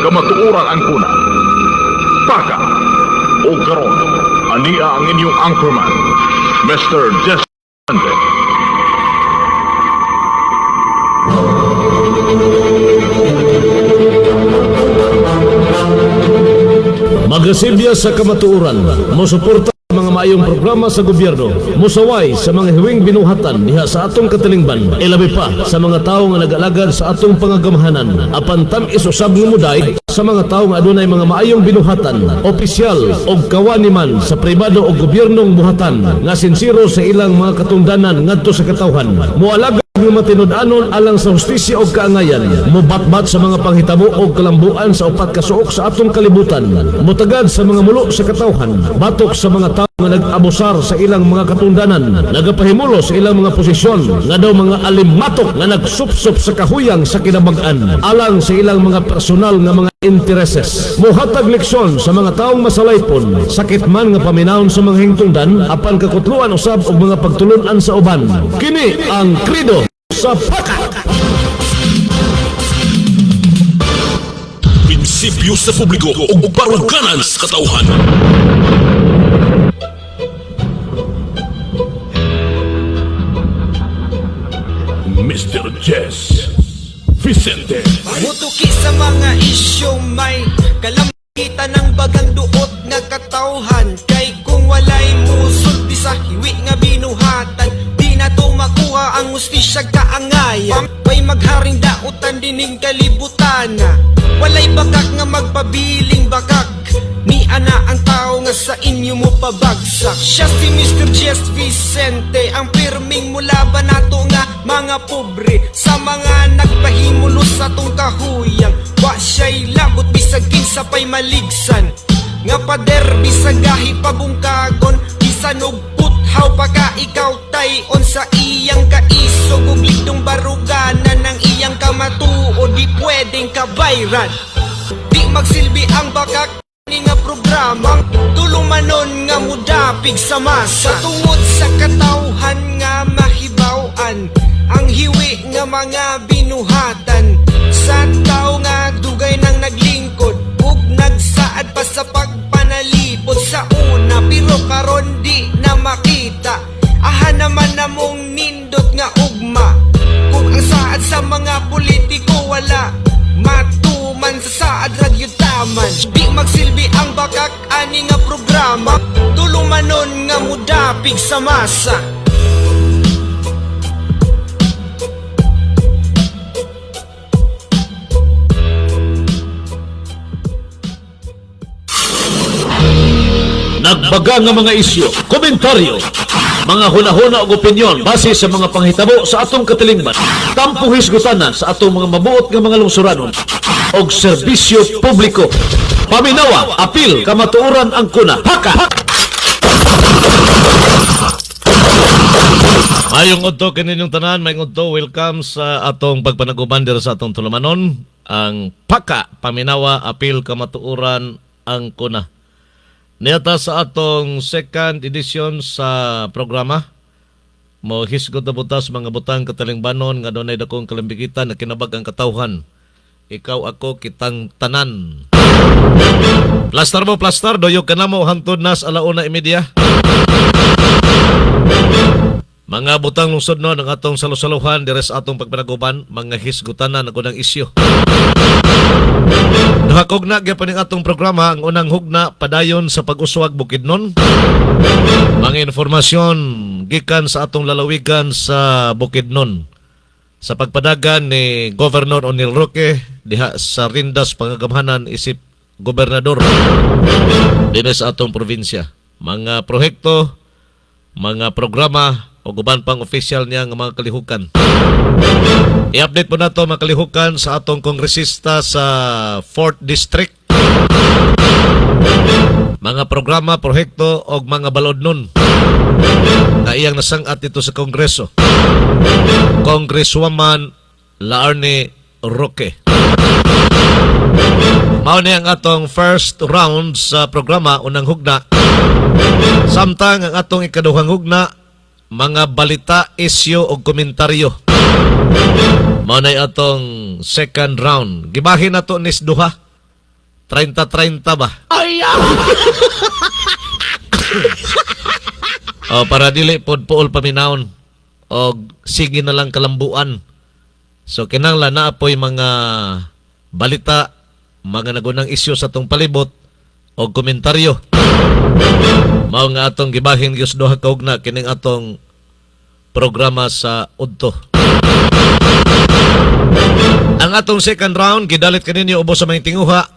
kamatuoran ang kuna. Paka o karon, ania ang inyong anchorman, Mr. Jess Sante. Magasilya sa kamatuoran, mosuporta mga maayong programa sa gobyerno, musaway sa mga hiwing binuhatan diha sa atong katilingban, ilabi pa sa mga tawo nga nag-alagad sa atong pangagamahanan, apan tam-is usab nga muday sa mga tawo nga adunay mga maayong binuhatan, opisyal o kawani man sa pribado o gobyernong buhatan nga sinsiro sa ilang mga katungdanan ngadto sa katawhan, moalaga nga matinud-anon alang sa hustisya o kaangayan, mubatbat sa mga panghitabo o kalambuan sa upat ka suok sa atong kalibutan, mutagad sa mga mulo sa katawhan, batok sa mga tao nga nag-abusar sa ilang mga katungdanan, nagapahimulo sa ilang mga posisyon nga daw mga alimatok nga nagsupsup sa kahuyang sa kinabag-an alang sa ilang mga personal nga mga intereses. Muhatag leksyon sa mga taong masalaypon, sakit man nga paminawon sa mga hingtungdan, apan kakutluan usab og mga pagtulunan sa uban. Kini ang krido sa Paka. Prinsipyo sa publiko ug barangganan sa katawhan. Mr. Jess Vicente. Mutuki sa mga isyu may kalamita ng bagang duot nga katawhan. Kay kung walay musod di sa hiwi nga binuhatan, di na to makuha ang ustisya kaangayan. May magharing dautan dining kalibutan, walay bakak nga magpabiling bakak. Ni ana ang tao nga sa inyo mo pabagsak. Siya si Mr. Jess Vicente, ang pirming mulaban nato nga mga pobre, sa mga nagpahimulo sa tong kahuyang. Wa siya'y labot bisag kinsa pa'y maligsan, nga pader bisag gahi pabungkagon, bisan og puthaw pa ka ikaw tayon sa iyang kaisog ug ligdong baruganan ng iyang kamatuo, di pwedeng kabayran. Di magsilbi ang bakak ni nga programang tulumanon nga mudapig sa masa, tungod sa katawhan nga mahibaw-an ang hiwi nga mga binuhatan sa tao nga dugay nang naglingkod ug nagsaad pa sa pagpanalipod sa una, pero karon di na makita. Aha naman namong nindot nga ugma kung ang saad sa mga politiko wala matuman sa saad ragyutaman. Di magsilbi ang bakak ani nga programa tulumanon nga mudapig sa masa. Nagbaga nga mga isyu, komentaryo, mga hunahuna o opinyon base sa mga panghitabo sa atong katilingban, tampong hisgutanan sa atong mga mabuot nga mga lungsuranon o serbisyo publiko. Paminawa, apil, kamatuoran ang kuna. Paka! Mayong udto kaninyong tanan, mayong udto, welcome sa atong pagpanaguban dito sa atong tulumanon, ang Paka, paminawa, apil, kamatuoran ang kuna. Niyata sa atong second edition sa programa, mo hisgot na butas mga butang katalingbanon nga doon ay dakong kalambigitan na kinabag ang katawhan. Ikaw ako kitang tanan. Plaster mo, plaster, doyog ka na mo hantod nas 1:30. Mga butang lungsod no, ng atong salusaluhan, deres atong pagpanaguban, mga hisgutanan ako ng isyo. Nakakugna gyapon ning atong programa, ang unang hugna padayon sa pag-uswag Bukidnon. Mga informasyon gikan sa atong lalawigan sa Bukidnon sa pagpadagan ni Governor Onil Roque diha sa Rindas Pangagamhanan isip gobernador dinhi sa atong probinsya. Mga proyekto, mga programa o guban pang official niya ng mga kalihukan. I-update po na ito mga kalihukan sa atong kongresista sa 4th District. Mga programa, proyekto o mga balod nun na iyang nasangat ito sa Kongreso. Congresswoman Laarne Roque. Mao ni ang atong first round sa programa, unang hugna. Samtang ang atong ikaduhang hugna, mga balita, isyu o komentaryo. Mao na atong second round. Gibahin na to nis duha. 30-30 ba? Para dili pod puol paminawon o sige na lang kalambuan. So kinahanglan na apoy mga balita, mga nagunang isyu sa atong palibot o komentaryo. Mao nga atong gibahin gyud duha ka ugna kining atong programa sa udto. Ang atong second round gidalit kaninyo ubos sa may tinguha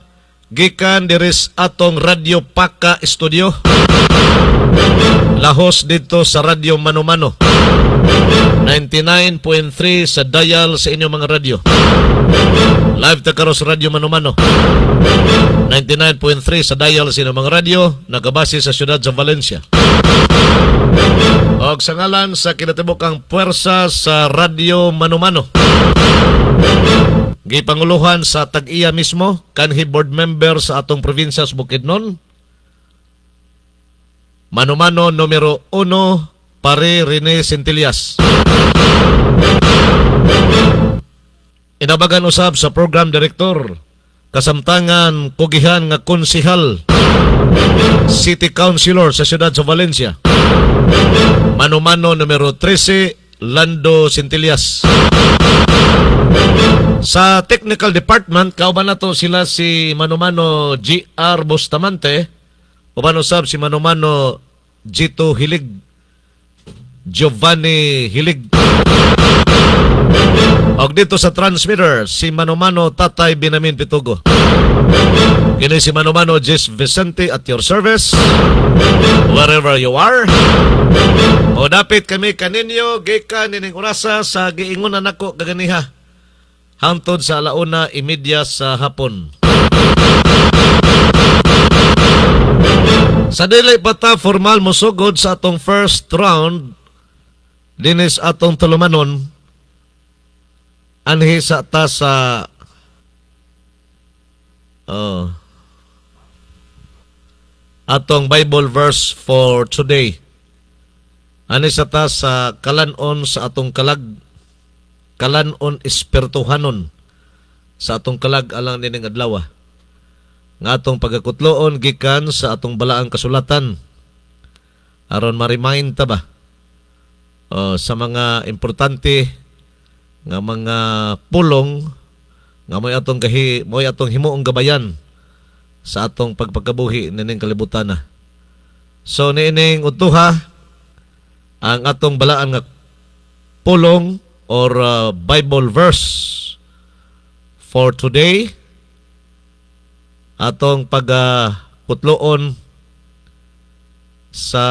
gikan diris atong Radyo Paka Studio. Lahos dito sa Radyo Mano-Mano. 99.3 sa dial sa inyong mga radyo. Live ta karon sa Radyo Mano-Mano. 99.3 sa dial sa inyong mga radyo, nagabase sa siyudad sa Valencia. Og sa ngalan sa kinatibukang puwersa sa Radyo Mano-Mano. Gipanguluhan sa tag-iya mismo, kanhi board member sa atong probinsya sa Bukidnon. Mano-Mano numero 1, Pare Rene Centillas. Inabagan usab sa program director, kasamtangan pugihan nga konsihal, city councilor sa siyudad sa Valencia. Mano-Mano numero 13, Lando Centillas. Sa technical department, kauban na to sila si Mano-Mano GR Bustamante, uban usab si Mano-Mano Gito Hilig, Giovanni Hilig. Og dito sa transmitter, si Mano-Mano Tatay Binamin Pitugo. Kini si Mano-Mano Jess Vicente at your service, wherever you are. O dapit kami kaninyo, gikan nining orasa sa giingon na nako kaganiha. Hangtod sa 1:30 sa hapon. Sa dili pa ta formal mosugod sa atong first round, dinis atong tulumanon, anhi sa ta sa atong Bible verse for today. Anhi sa ta sa kalanon sa atong kalag, kalanon espirituhanon sa atong kalag alang nining adlaw. Nga atong pagakutloon gikan sa atong balaang kasulatan aron ma-remind ta ba sa mga importante nga mga pulong nga mo'y atong himuong gabayan sa atong pagpagkabuhi nining kalibutan na. So niining utuha ang atong balaan nga pulong or Bible verse for today, atong pagkutloon sa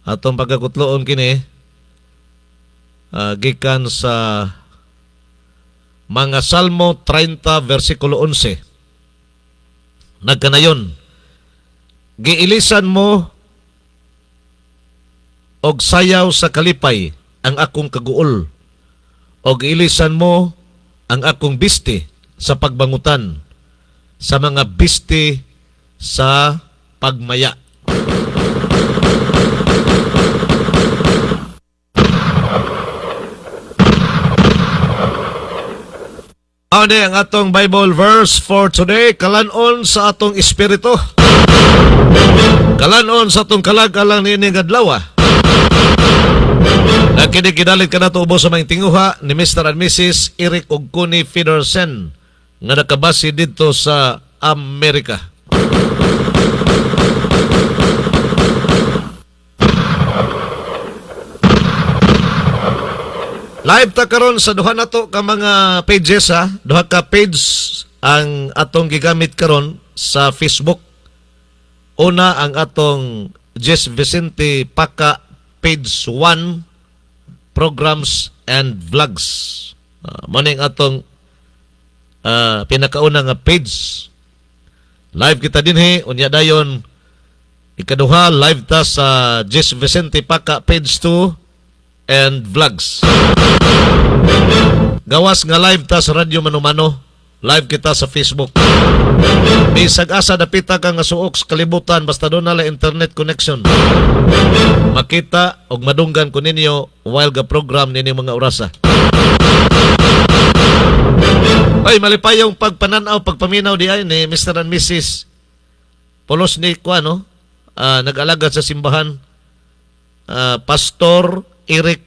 atong pagkakutloon kini gikan sa mga Salmo 30 versikulo 11. Nagkanayon, giilisan mo og sayaw sa kalipay ang akong kaguol, og giilisan mo ang akong bisti sa pagbangutan, sa mga bisti sa pagmaya. Ano ang atong Bible verse for today? Kalanon sa atong espiritu. Kalanon sa atong kalagalang nining adlaw. Nakinikidalit ka na to ubos sa mga tinguha ni Mr. and Mrs. Eric ug Connie Federsen nga nakabase dito sa Amerika. Live ta karon sa duha nato ka mga pages ha. Duha ka page ang atong gigamit karon sa Facebook. Una ang atong Jess Vicente Paka page 1, programs and vlogs. Maning atong pinakauna nga page. Live kita dinhi unya dayon ikaduha live ta sa Jess Vicente Paka page 2 and vlogs. Gawas nga live ta sa Radyo Mano-Mano, live kita sa Facebook. Bisag asa dapita ka nga suok sa kalibutan basta doon nala internet connection. Makita og madunggan ko ninyo while ga program ninyo mga orasa. Oy, malipayong pagpananaw, pagpaminaw di ay ni Mr. and Mrs. Polos ni Kuano, nag-alagad sa simbahan, Pastor Eric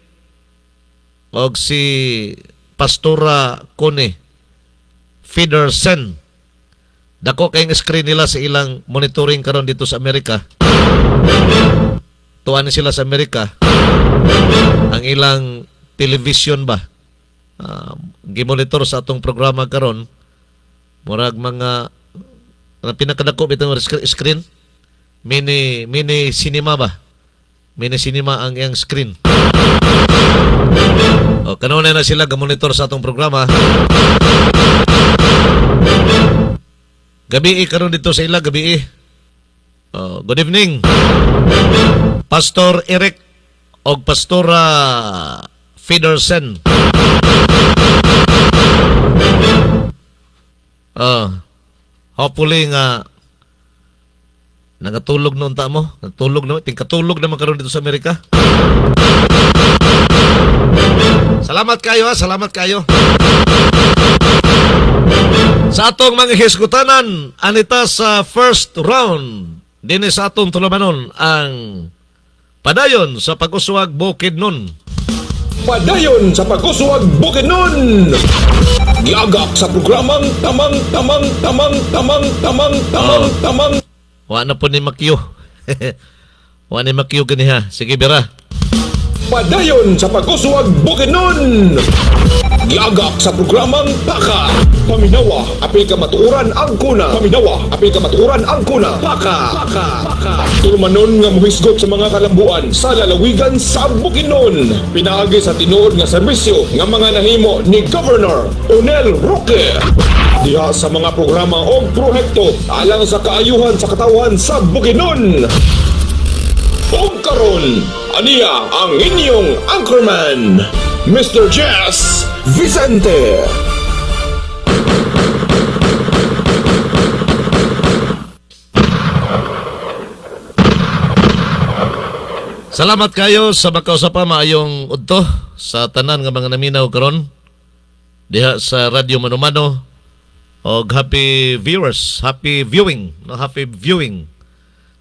o si Pastora Cone Federsen. Dako kayong screen nila sa ilang monitoring karon dito sa Amerika. Tuan sila sa Amerika. Ang ilang television ba? Gimonitor sa atong programa karon. Murag mga pinakadako bitong screen. Mini cinema ba? Mini cinema ang iyang screen. O kanunay na sila gamonitor sa atong programa. Gabi karon dito sa ila gabi. Good evening. Pastor Eric o Pastora Federsen. Hopefully nga nagatulog noon ta mo. Natulog naman. Tingkatulog naman karon dito sa Amerika. Salamat kayo ha. Salamat kayo. Sa atong mga hisgutanan, anita sa first round, din sa atong tulumanon ang padayon sa pag-uswag Bukidnon. Padayon sa pag-uswag Bukidnon. Giagak sa programang tamang. Wa na po ni Makyo. Wa ni Makyo ganiha. Sige, Bira. Padayon sa pag-uswag Bukidnon. Giagak sa programang Paka. Paminawa, apil ka matuuran ang kuna. Paminawa, apil ka matuuran ang kuna. Paka. Tulumanon nga muhisgot sa mga kalambuan sa lalawigan sa Bukidnon. Pinaagi sa tinuod nga serbisyo nga mga nahimo ni Governor Onel Roque. Diha sa mga programa o prohekto alang sa kaayuhan sa katawan sa Bukidnon. O karon, aniya ang inyong anchorman, Mr. Jess Vicente. Salamat kayo sa makausapa maayong udto sa tanan nga mga naminaw karon diha sa Radyo Manumano og happy viewers, happy viewing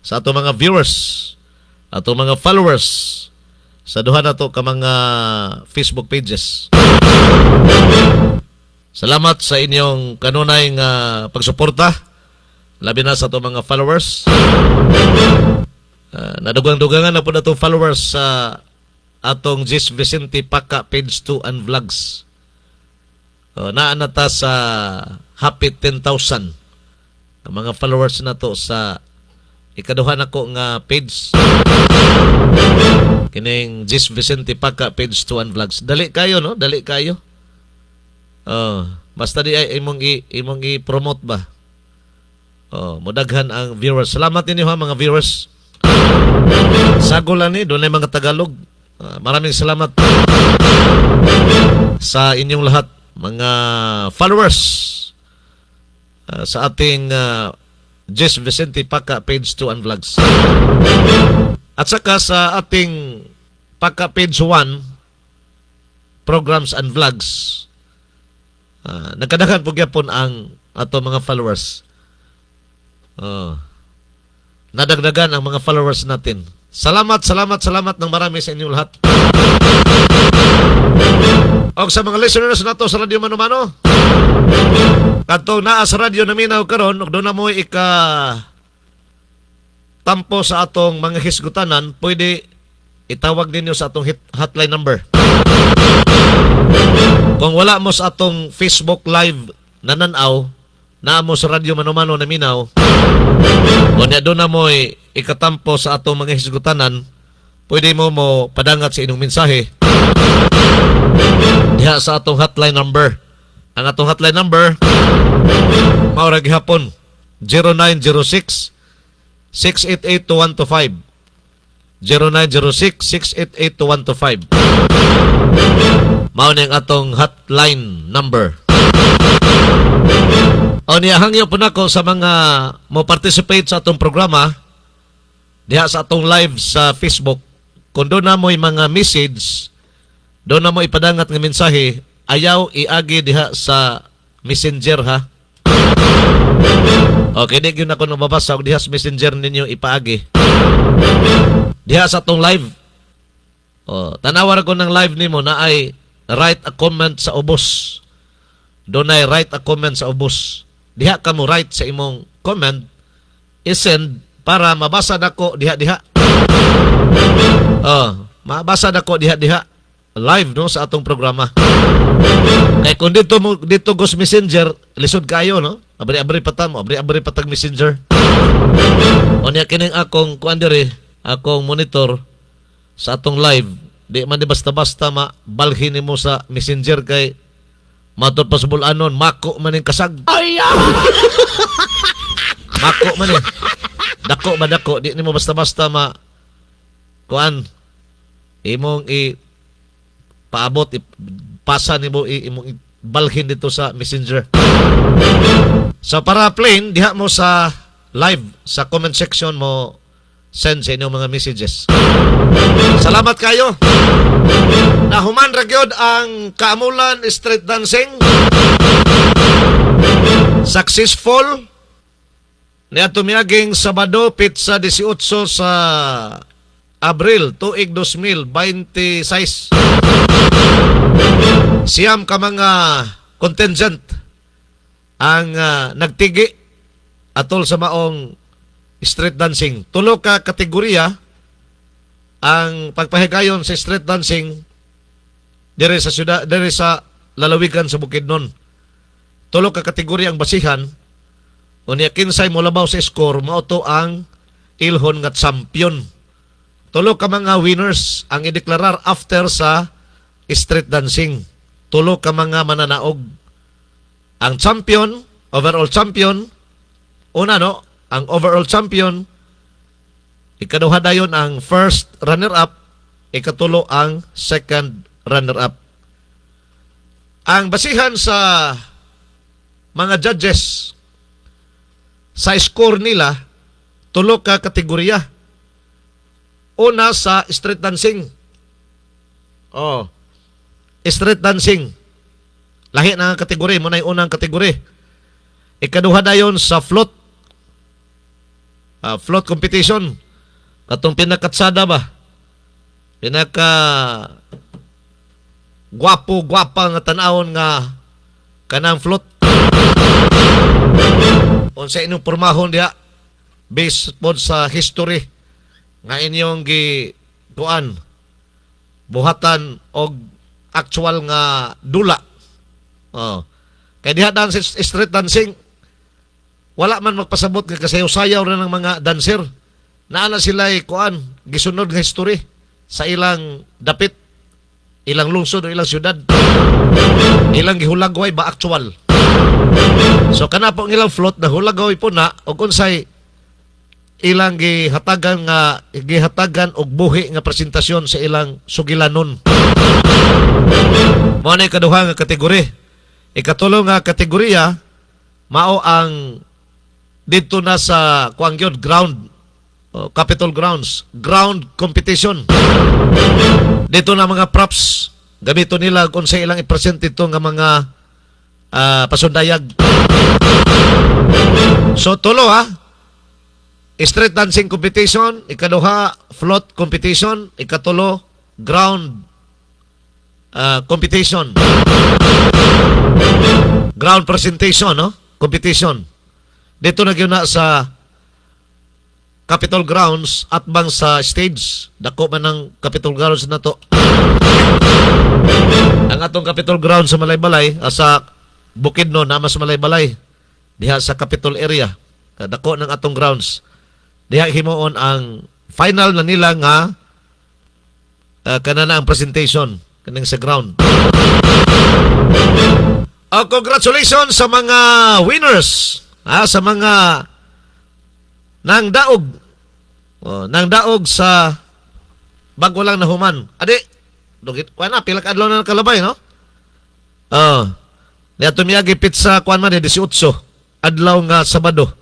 sa ato mga viewers, ato mga followers sa duha na to ka mga Facebook pages. Salamat sa inyong kanunay nga pagsuporta labi na sa ato mga followers. Nadugang-dugangan na po na itong followers sa atong Jis Vicente Paka page 2 and vlogs. Naanata sa happy 10,000 ang mga followers na to sa ikaduhan ako nga page. Kining Jis Vicente Paka page 2 and vlogs. Dali kayo, no? Dali kayo. Basta di ay imong i-promote ba? Mudaghan ang viewers. Salamat ninyo ha mga viewers. Sagulan ni doon ay mga Tagalog. Maraming salamat sa inyong lahat mga followers sa ating Jess Vicente Paka page 2 and vlogs. At saka sa ating Paka page 1 programs and vlogs. Nagkadagan po gyapon ang ato mga followers. Nadagdagan ang mga followers natin. Salamat ng marami sa inyong lahat. O sa mga listeners nato sa Radyo Manumano, kadto naa sa radyo naminaw karon ug doon na mo tampo sa atong mga hisgutanan, pwede itawag ninyo sa atong hotline number. Kung wala mo sa atong Facebook live nananaw, naa mo sa Radyo Manumano naminaw, o niya doon na mo ikatampo sa atong mga hisgutanan, pwede mo padangat sa inyong mensahe diha sa atong hotline number. Ang atong hotline number maurag hapon 0906 688-2125 0906-688-2125. Mao ni ang atong hotline number. O niyahangyo po nako sa mga mo participate sa atong programa diha sa atong live sa Facebook. Kung doon na mo mga message, doon na mo ipadangat ng mensahe, ayaw iagi diha sa Messenger ha. Okay, di yun ako nababasa og diha sa Messenger ninyo ipaagi. Diha sa tong live. Tanawar ko ng live nimo na ay write a comment sa ubos. Doon ay write a comment sa ubos. Diha ka mo write sa imong comment, isend para mabasa nako diha-diha. Mabasa nako diha-diha live no sa atong programa. Kay kung dito Ghost Messenger, lisod kayo no. Abri-abri patag mo, abri-abri patag Messenger. Unya kining akong kuan diri, akong monitor sa atong live, di man di basta-basta mabalhin nimo sa Messenger kay matod pa sa bulanon, mako man ning kasag. Mako man eh. Dako, di nimo basta-basta kuan imong paabot, pasa nimo imong balhin dito sa Messenger. So para plain, diha mo sa live, sa comment section mo send sa inyong mga messages. Salamat kayo. Nahuman ra gyud ang Kaamulan Street Dancing. Successful. Niya tumiyaging Sabado, Pizza 18 sa Abril, tuig 2026. Siyam ka mga contingent ang nagtigi atol sa maong street dancing. Tulo ka kategorya ang pagpahigayon sa street dancing diri sa syudad, diri sa lalawigan sa Bukidnon. Tulo ka kategorya ang basihan. Unya kinsay mo labaw sa score, mao to ang ilhon nga champion. Tulo ka mga winners ang ideklarar after sa street dancing. Tulo ka mga mananaog. Ang champion, overall champion, una no, ang overall champion, ikaduha dayon ang first runner-up, ikatulo ang second runner-up. Ang basihan sa mga judges sa score nila, tulo ka kategorya. Una sa street dancing. Street dancing. Lahi na ang kategori, mo na yung unang kategori. Ikaduha dayon sa float. Float competition. Katong pinakatsada ba? Pinaka gwapa nga tanawon nga kanang float. Unsa inyong pormahon diha based pod sa history nga inyong kuan buhatan og actual nga dula. Kay diha dan street dancing wala man magpasabot nga kasayaw-sayaw na ng mga dancer. Naana sila kuan gisunod nga history sa ilang dapit, ilang lungsod o ilang syudad. Ilang gihulagway ba actual. So kana po ang ilang float na hulagway po na og unsay ilang gihatagan og buhi nga presentasyon sa ilang sugilanon. Mao na ikaduha nga kategori. Ikatulo nga kategorya mao ang dito na sa kuangyod ground, Capitol Grounds, ground competition. Dito na mga props gamito nila kung sa ilang i-present ito nga mga pasundayag. So tulo street dancing competition, ikaduha float competition, ikatulo ground competition. Ground presentation, no? Competition. Dito na gyud na sa Capitol Grounds at bang sa stage. Dako man ang Capitol Grounds na to. Ang atong Capitol Grounds sa Malaybalay, sa Bukidnon na mas Malaybalay. Diha sa Capitol area. Dako ng atong grounds. Diha himuon ang final na nila nga kanana ang presentation kaning sa ground. Congratulations sa mga winners, sa mga nang daog sa bago lang nahuman. Adi, dugit kuana pila ka adlaw na nakalabay, no? Niya tumiyagi pizza kuan man 18 adlaw nga Sabado.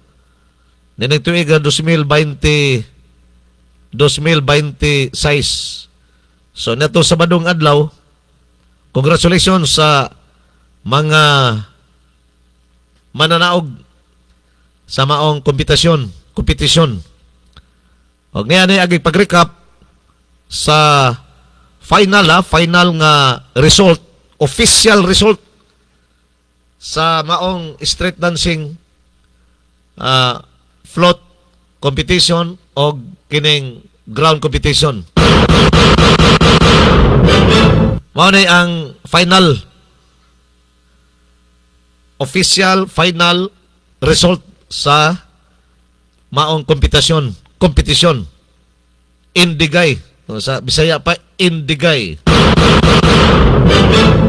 Nining tuig 2026. So neto Sabadong adlaw, congratulations sa mga mananaog sa maong kompetisyon. O ngayon ay agig pag-recap sa final nga result, official result sa maong street dancing float competition o kining ground competition. Mao na ang official final result sa maong competition. Indigay. Sa Bisaya pa, Indigay.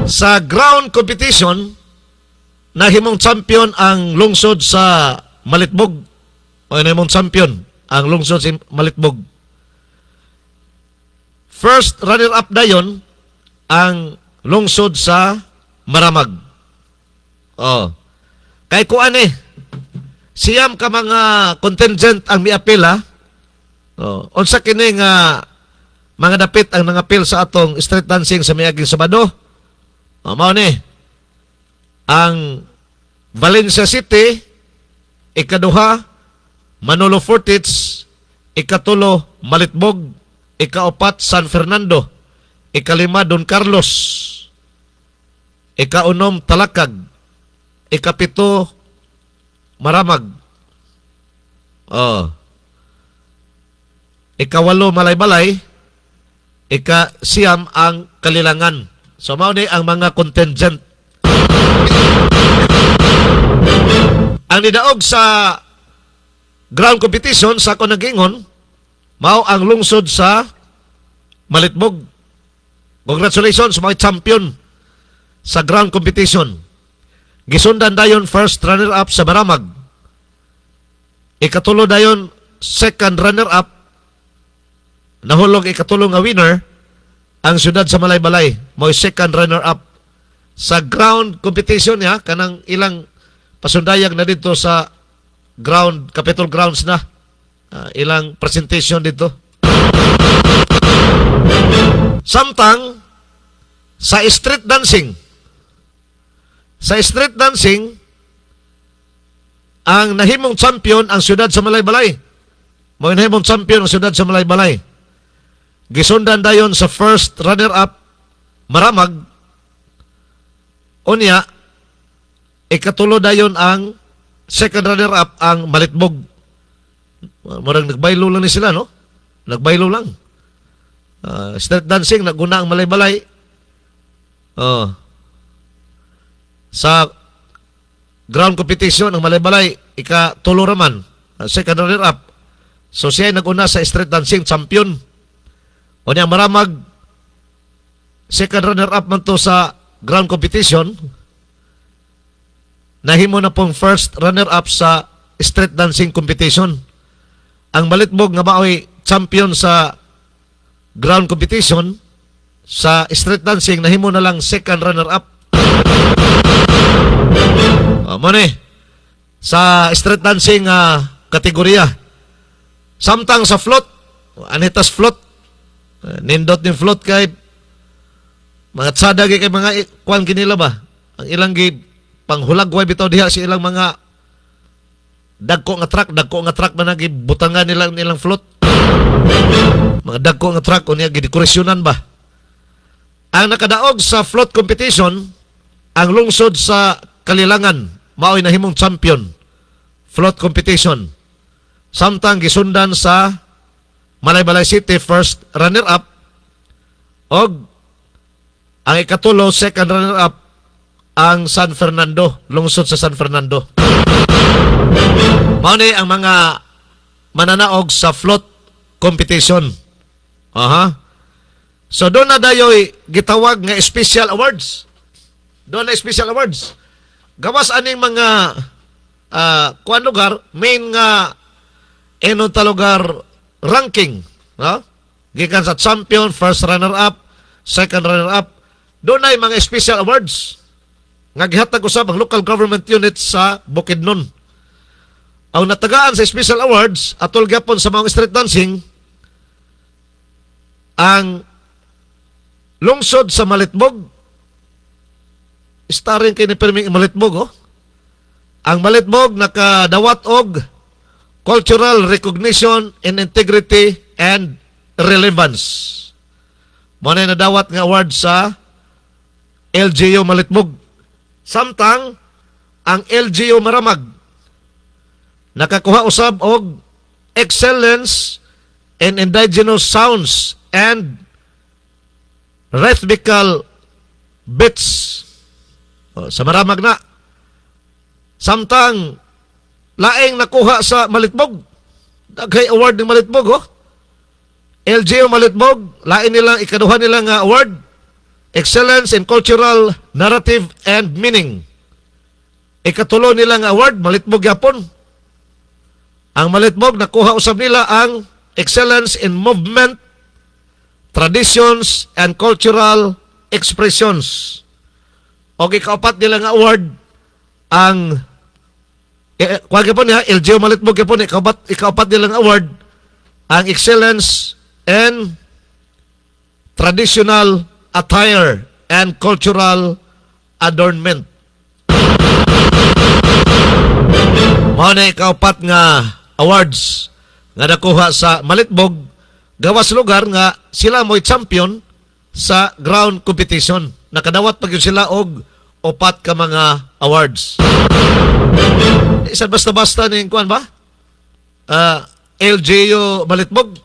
Sa ground competition, nahimong champion ang lungsod sa Malitbog. O nahimong champion ang lungsod sa Malitbog. First runner-up dayon ang lungsod sa Maramag. Oh. Kay kuan siyam ka mga contingent ang miapila. Oh, unsa kini nga mga dapit ang nangapil sa atong street dancing sa miaging Sabado? Oh, mao ni ang Valencia City, ikaduha Manolo Fortich, ikatulo Malitbog, ikaapat San Fernando, ikalima Don Carlos, ikaunom Talakag, ikapito Maramag, ikawalo Malaybalay, ikasiyam ang Kalilangan. So mao ni ang mga contingent. Ang nidaog sa ground competition sa ako nagingon, mao ang lungsod sa Malitbog. Congratulations mga champion sa ground competition. Gisundan dayon first runner-up sa Maramag. Ikatulo dayon second runner-up. Nahulog ikatulo nga winner ang siyudad sa Malaybalay. Mo'y second runner-up sa ground competition ya, kanang ilang pasundayag na dito sa ground, Capitol Grounds na. Ilang presentation dito. Samtang sa street dancing, ang nahimong champion ang siyudad sa Malaybalay. Mo'y nahimong champion ang siyudad sa Malaybalay. Gisundan dayon sa first runner-up Maramag. Unya, ikatulo dayon ang second runner-up ang Malitbog. Murang nagbaylo lang ni sila, no? Nagbaylo lang. Street dancing, naguna ang Malaybalay. Sa ground competition, ang Malaybalay, ikatulo raman. Second runner-up. So siya ay naguna sa street dancing, champion. O niya Maramag, second runner-up man to sa ground competition. Nahimo na pong first runner-up sa street dancing competition. Ang Malitbog nga mao'y champion sa ground competition, sa street dancing, nahimo na lang second runner-up. Mani, sa street dancing kategorya. Samtang sa float, anitas float, nindot ni float kay mga tsada kay mga kwan kinila ba? Ang ilang panghulagway bitaw diha sa ilang mga dagko nga truck man butangan nilang float. Mga dagko nga truck unya gidekorasyonan ba? Ang nakadaog sa float competition, ang lungsod sa Kalilangan, mao'y nahimong champion float competition. Samtang gisundan sa Malaybalay City first runner-up og ang ikatulo second runner-up ang San Fernando, lungsod sa San Fernando. Mao ni ang mga mananaog sa float competition. So doon na dayoy gitawag nga special awards. Doon na special awards. Gawas aning mga kuan lugar, main nga enota lugar ranking. Gikan sa champion, first runner-up, second runner-up. Doon na mga special awards. Nga gihatag usab ang local government units sa Bukidnon. Ang natagaan sa special awards, atol gyapon sa mga street dancing, ang lungsod sa Malitbog, starring kay ni Perming Malitbog, ang Malitbog nakadawat og cultural recognition and integrity and relevance. Mo na nadawat nga award sa LGU Malitbog. Samtang ang LGU Maramag nakakuha usab og excellence in indigenous sounds and rhythmical beats. Sa Maramag na. Samtang laing nakuha sa Malitbog. Daghay award ng Malitbog, oh. LGU Malitbog, lain nilang ikaduha nilang award, Excellence in Cultural Narrative and Meaning. Ikatulo nilang award, Malitbog yapon. Ang Malitbog, nakuha usab nila ang Excellence in Movement, Traditions, and Cultural Expressions. O ikaapat nilang award, ang kuha po niya, LGU Malitbog po, ikaapat nilang award, ang Excellence in Traditional Attire and Cultural Adornment. Mao na ikaapat nga awards nga nakuha sa Malitbog, gawas lugar nga sila mo'y champion sa ground competition. Nakadawat pa gyud sila og upat ka mga awards. Isa basta-basta ning kuan ba? LGU Malitbog.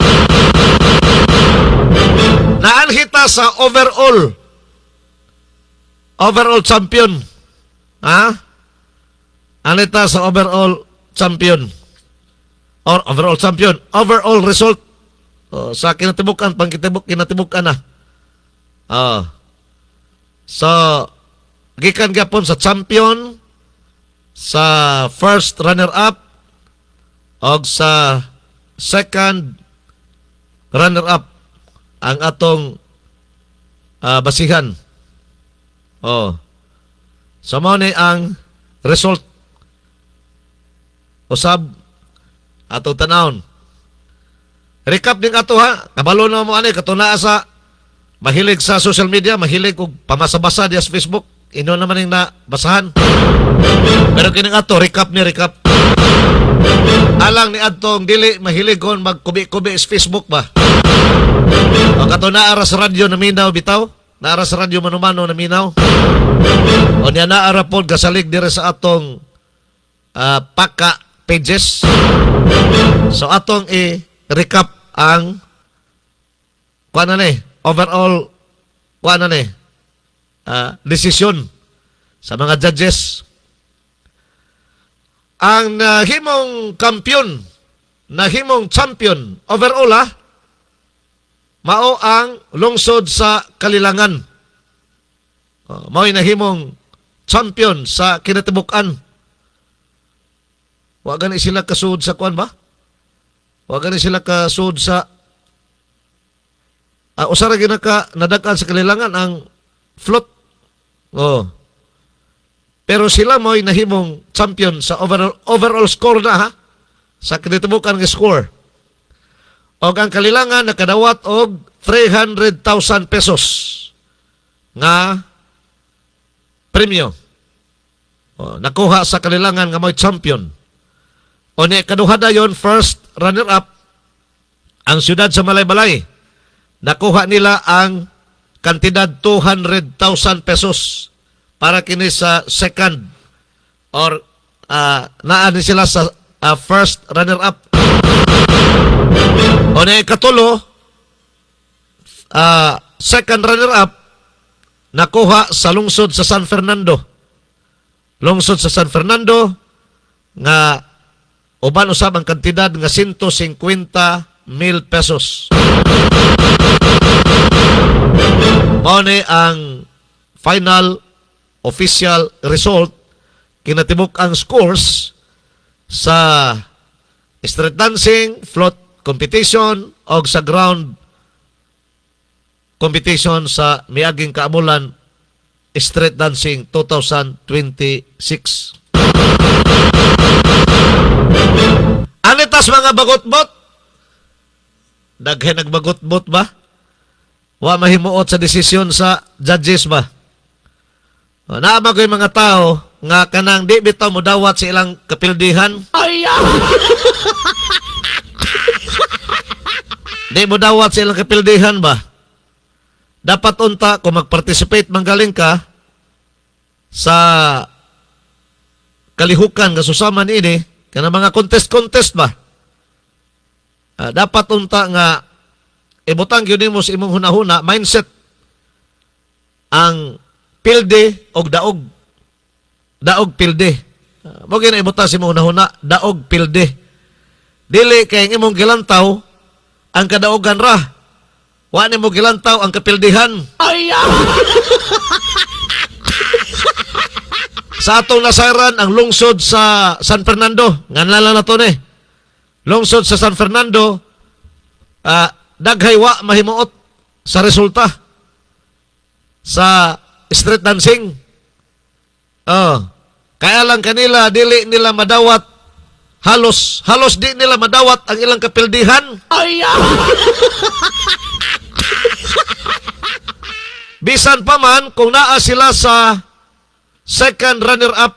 Naanhita sa overall champion. Ha? Anita sa overall champion. Or overall champion. Overall result. Sa kinatibukan, kinatibukan na. So, gikan gapon sa champion, sa first runner-up, o sa second runner-up ang atong basihan. So, mao ni ang result. Usab, atong tanawon. Recap din ato ha. Kabalo na mo ani katuna sa mahilig sa social media, mahilig og pamasa-basa diya sa Facebook. Ino naman yung nabasahan. Pero kining ato recap. Alang ni adtong dili mahilig kon magkubi-kubi sa Facebook ba. O katuna ara sa radyo na minaw bitaw, naara sa radyo manumano na minaw. O niya naara pod kasalig dire sa atong paka pages. So atong i-recap ang overall desisyon sa mga judges. Ang nahimong kampiyon, nahimong champion overall mao ang lungsod sa Kalilangan. Mao'y nahimong champion sa kinatibukan. Wa gani sila kasud sa kuan ba? Wa gani sila kasud sa usara gina ka nadakan sa Kalilangan ang float. Pero sila mo'y nahimong champion sa overall score na ha. Sa kinatibukan nga score. O ang Kalilangan nakadawat og 300,000 pesos nga premyo. Nakuha sa Kalilangan nga mo'y champion. O ni kaduha dayon first runner-up ang siyudad sa Malaybalay. Nakuha nila ang kantidad 200,000 pesos para kini sa second or naan sila sa first runner-up. O ni katulo second runner-up nakuha sa lungsod sa San Fernando. Lungsod sa San Fernando nga uban usab ang kantidad nga 150,000 pesos. Mao ni ang final official result kinatibuk ang scores sa street dancing, float competition o sa ground competition sa miaging kaamulan street dancing 2026. Anitas mga bagot-bot? Daghan nagbagot-bot ba? Wa mahimuot sa desisyon sa judges ba? Naama ko yung mga tao nga kanang di bitaw mo dawat sa ilang kapildihan. Di mo dawat sa ilang kapildihan ba? Dapat unta kung mag-participate manggaling ka sa kalihukan nga susama ini kana mga contest ba? Dapat unta nga ibutang gyud nimo sa imong hunahuna mindset ang pilde og daog. Daog pilde. Mo gina ibutang sa imong hunahuna daog pilde. Dili kay ang imong gilantaw ang kadaogan ra. Wa nimo gilantaw ang kapildihan. Sa atong nasayran ang lungsod sa San Fernando, nganlan na to ni. Lungsod sa San Fernando, daghay wa mahimuot sa resulta sa street dancing. Kaya lang kanila dili nila madawat halos di nila madawat ang ilang kapildihan. Bisan pa man kung naa sila sa second runner-up,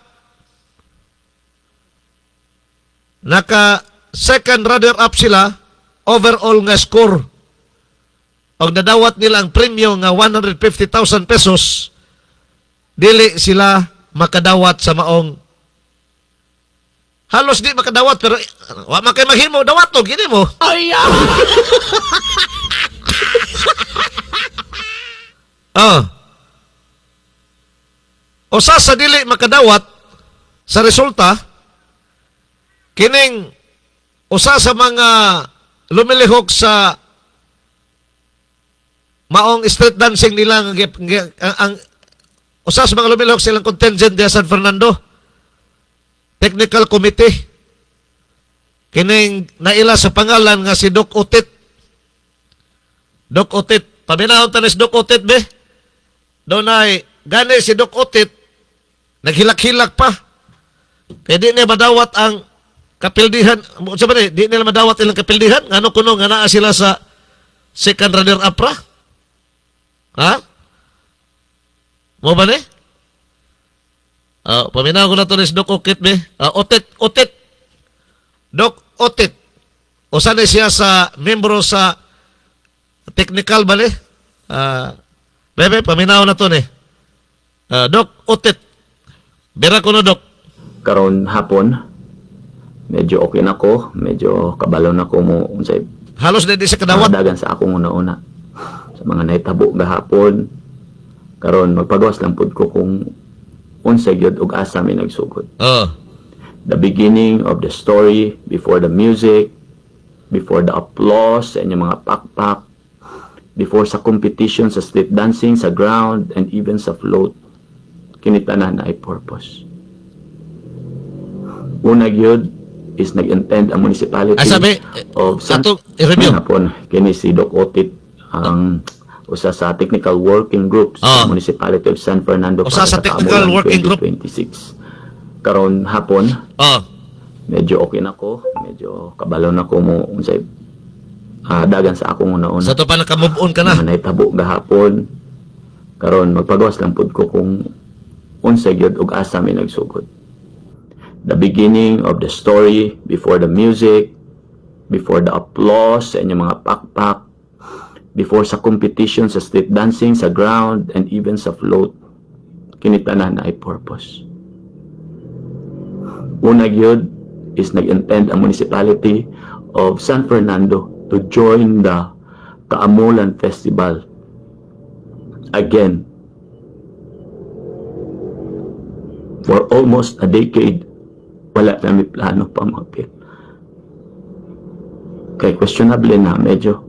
naka second runner-up sila, overall nga score. Pag nadawat nila ang premyo nga 150,000 pesos, dili sila makadawat sa maong halos di makadawat, pero wa man kay maghimo, dawat to, gini mo. Usa sa dili makadawat sa resulta, kining usa sa mga lumilihok sa maong street dancing nila ang usa sa mga lumilihok silang contingent diya San Fernando Technical Committee, kining naila sa pangalan nga si Doc Otit. Doc Otit, paminahon tanis Doc Otit be. Doon ay gani si Doc Otit naghilak-hilak pa. Kaya di nila madawat ang kapildihan. Sabi di nila madawat ilang kapildihan. Ano kuno nga naa sila sa second runner-up ra? Ha? Mo ba ni? Paminaw ko na to ni Doc Otit be. Otit. Doc Otit. O sana siya sa membro sa technical ba ni? Bebe, paminaw na to ni. Doc Otit. Bira ko na, Doc. Karon hapon, medyo okay na ko, medyo kabalo na ko mo unsay Halos na di sa kadawat. dagan sa akong una-una. Sa mga naitabo gahapon, karon magpagawas lang pud ko kung unsay gyud ug asa mi nagsugod. The beginning of the story, before the music, before the applause sa inyong mga pakpak, before sa competition sa street dancing, sa ground, and even sa float, kinitanan na ay purpose. Una gyud is nag-intend ang municipality Sabi, of San ato i-review. hapon kini si Doc Otit ang usa sa technical working group sa municipality of San Fernando Usa sa technical Kaamulan working group. 2026. Karon hapon, medyo okay na ko, medyo kabalo na ko mo unsay dagan sa akong una-una. Sa to pa naka-move on ka na. Mga naitabo gahapon, karon magpagawas lang pud ko kung unsay gyud ug asa mi nagsugod. The beginning of the story, before the music, before the applause sa inyong mga pakpak, before sa competition sa street dancing, sa ground, and even sa float, kinitanan na ay purpose. Una gyud is nag-intend ang municipality of San Fernando to join the Kaamulan Festival again. For almost a decade, wala na may plano pa mag-appeal. Kaya questionable na medyo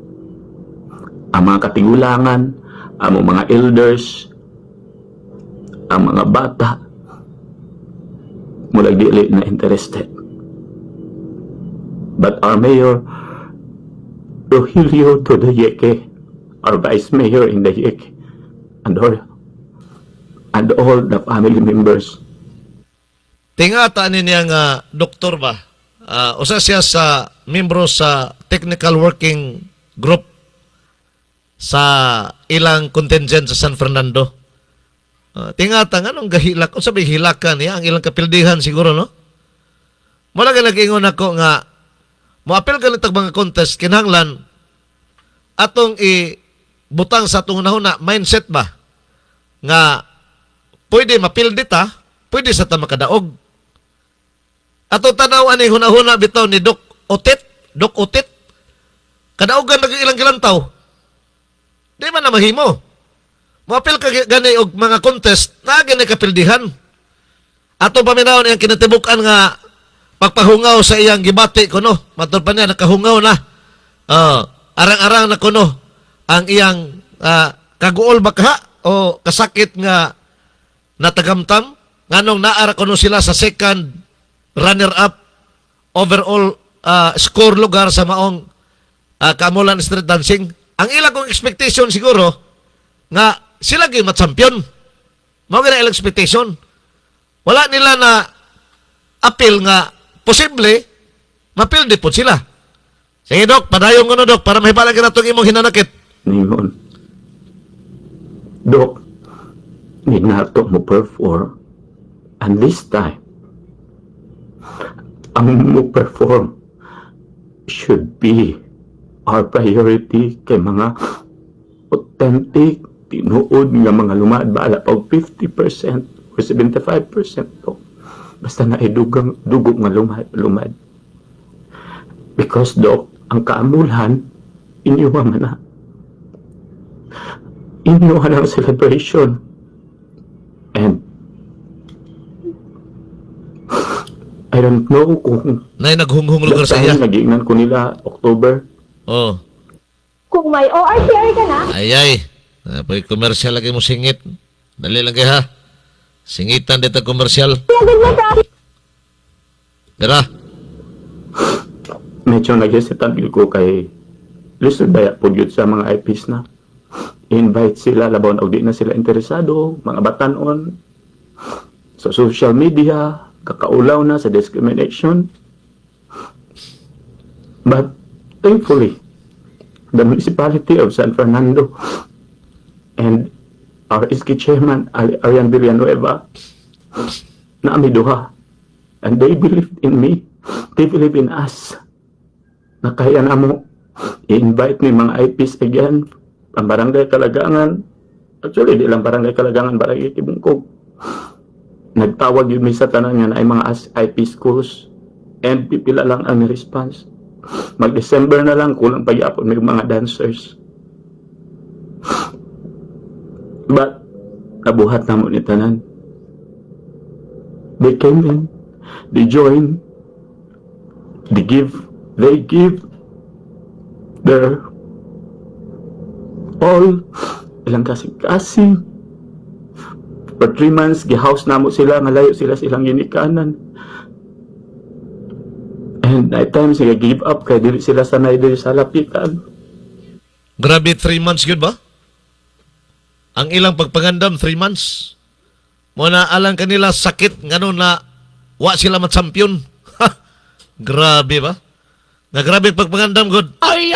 ang mga katigulangan, ang mga elders, ang mga bata, mulag dili na interested. But our mayor, Rogelio Todayeke, our vice mayor in Dayeke, and all the family members, Tingata niya nga doktor ba? Usa siya sa membro sa technical working group sa ilang contingent sa San Fernando. Tingatang, anong gahilak? O sabi, hilakan niya, ang ilang kapildihan siguro, no? Mula ka nag-ingon ako nga, moapil ka nitag mga contest, kinahanglan, atong butang sa atong nahuna, mindset ba? Nga, pwede mapildi ta, pwede sa ta makadaog. Atong tanawan ni hunahuna bitaw ni Doc Otit, kadaogan lagi ilang kilantaw. Di man na mahimo. Moapil ka gani og mga contest, na gani kapildihan. Atong paminawon iyang kinatibukan nga, pagpahungaw sa iyang gibati ko, no? Matod pa niya, nakahungaw na. Arang-arang na ko, no? Ang iyang kaguol baka o kasakit nga natagamtam. Nganong naara ko no sila sa second runner-up overall score lugar sa maong Kamulan Street Dancing. Ang ilang kong expectation siguro nga sila gyud mat-champion. Mao gyud ang expectation. Wala nila na appeal nga posible mapildi po sila. Sige, Dok, padayon ko na, Dok, para mahibalan ka na itong imong hinanakit. Ningon, Dok, minato mo perform, and this time, ang mo perform should be our priority kay mga authentic, tinuod nga mga lumaad bala pag 50% or 75% to. Basta na dugog nga lumad. Because, Dok, ang kaamulhan, inyuha man na. Inyuha ang celebration. And, I don't know kung Nay naghunghung lugar sa iya. nag-iingnan ko nila October. Oh. Kung may ORCR ka na, Ayay. Pwede komersyal lagi mo singit. Dali lagi ha. Singitan dito komersyal. yagad mo sa Dira. Medyo nag-hesitant ko kay lisod daya po yun sa mga IPs na invite sila labaw na di na sila interesado, mga batanon sa social media, kakaulaw na sa discrimination. But thankfully, the municipality of San Fernando and our SK chairman Arian Villanueva na amiduha, and they believed in me, they believe in us na kaya na mo i-invite ni mga IPs again ang barangay Kalagangan. Actually, di lang barangay Kalagangan, barangay Kibungkog. Nagtawag yun may sa tanan nga na ay mga IP schools, and pipila lang ang response. Mag-December na lang, kulang pa yapon may mga dancers. But nabuhat na mo ni tanan. They came in, they joined, they give their all, ilang kasing-kasing. For 3 months, gihouse na mo sila, ngalayo sila silang ginikanan. And at times, give up, kaya dili sila sanay dili sa lapitan. Grabe 3 months yun ba? Ang ilang pagpangandam 3 months. Muna alang kanila sakit ngano na wa sila mat-champion. Grabe ba? Na grabe pagpangandam god. Ay!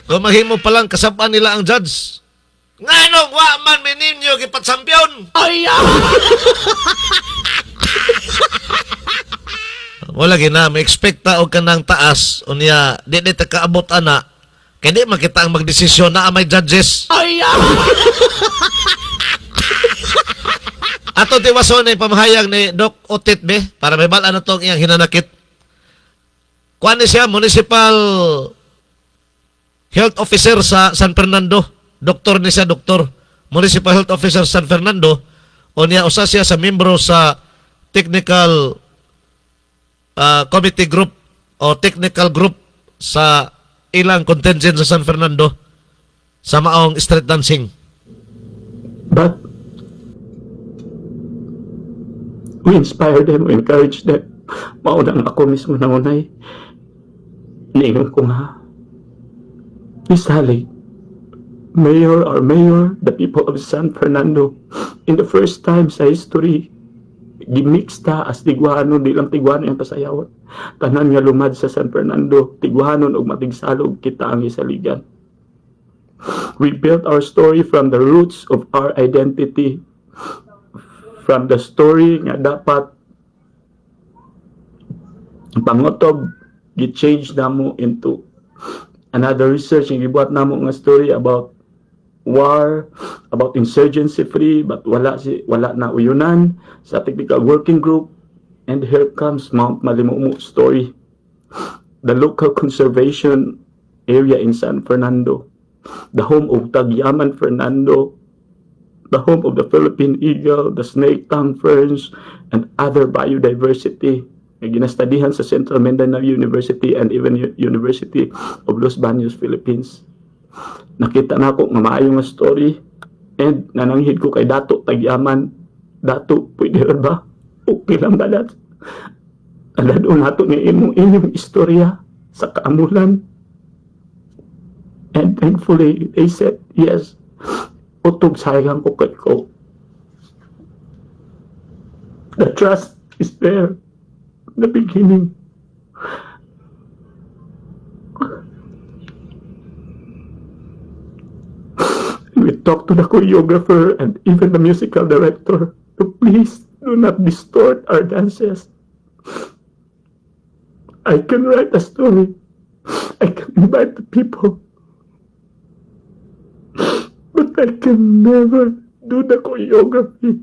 Kung mahimo palang kasabaan nila ang judge. Nganong wa man meninyo gipat-champion? Ay! Wala gina, may expecta og kanang taas unya di ta kaabot ana. Kaya di makita ang magdesisyon na may judges. Ay! Ato tiwason ni pamahayag ni Doc Otit be para may bala na tong iyang hinanakit. Kuan ni siya municipal health officer sa San Fernando. Doktor ni siya, doktor. Municipal health officer sa San Fernando. O niya usa siya sa membro sa technical committee group o technical group sa ilang contingent sa San Fernando sa maong street dancing. But we inspire them, we encourage them. Maunang ako mismo na unay. Niingon ko nga, Miss Hallie, Mayor, our Mayor, the people of San Fernando, in the first time sa history, gimix ta as Tiguano, di lang Tiguano yung pasayawat. Tanan nga lumad sa San Fernando, Tiguanon o matigsalog kita ang isaligan. We built our story from the roots of our identity. From the story nga dapat pangotob gi-change namo into another research nga gibuhat namo nga story about war, about insurgency free, but wala na uyunan sa technical working group. And here comes Mount Malimumu story, the local conservation area in San Fernando, the home of Tagyaman Fernando, the home of the Philippine eagle, the snake tongue ferns, and other biodiversity na ginastadihan sa Central Mindanao University and even University of Los Baños, Philippines. Nakita na ako nga maayo nga story and nananghid ko kay Dato Tagyaman. Dato, pwede rin ba? Okay lang ba dat? Alado nato nga inyong istorya sa kaamulan. And thankfully, they said, yes, utog sayang ko kay ko. The trust is there in the beginning. We talked to the choreographer and even the musical director to please do not distort our dances. I can write a story. I can invite the people. But I can never do the choreography.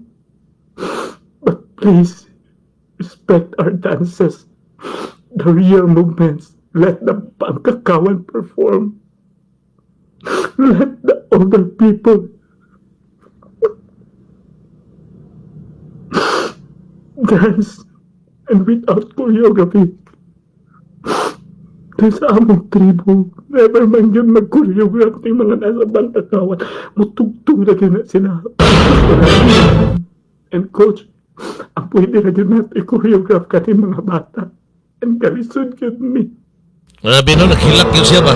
But please, respect our dances. The real movements. Let the pangkakawan perform. Let the older people dance and without choreography. Dahil sa among tribo, never man yun mag-choreograph ng mga nasa bangkakawan. Mutugtong na yun sila. And coach, ang pwede na yun natin choreograph ka ng mga bata. And kalisod yun me. Grabe no, naghilak yun siya ba?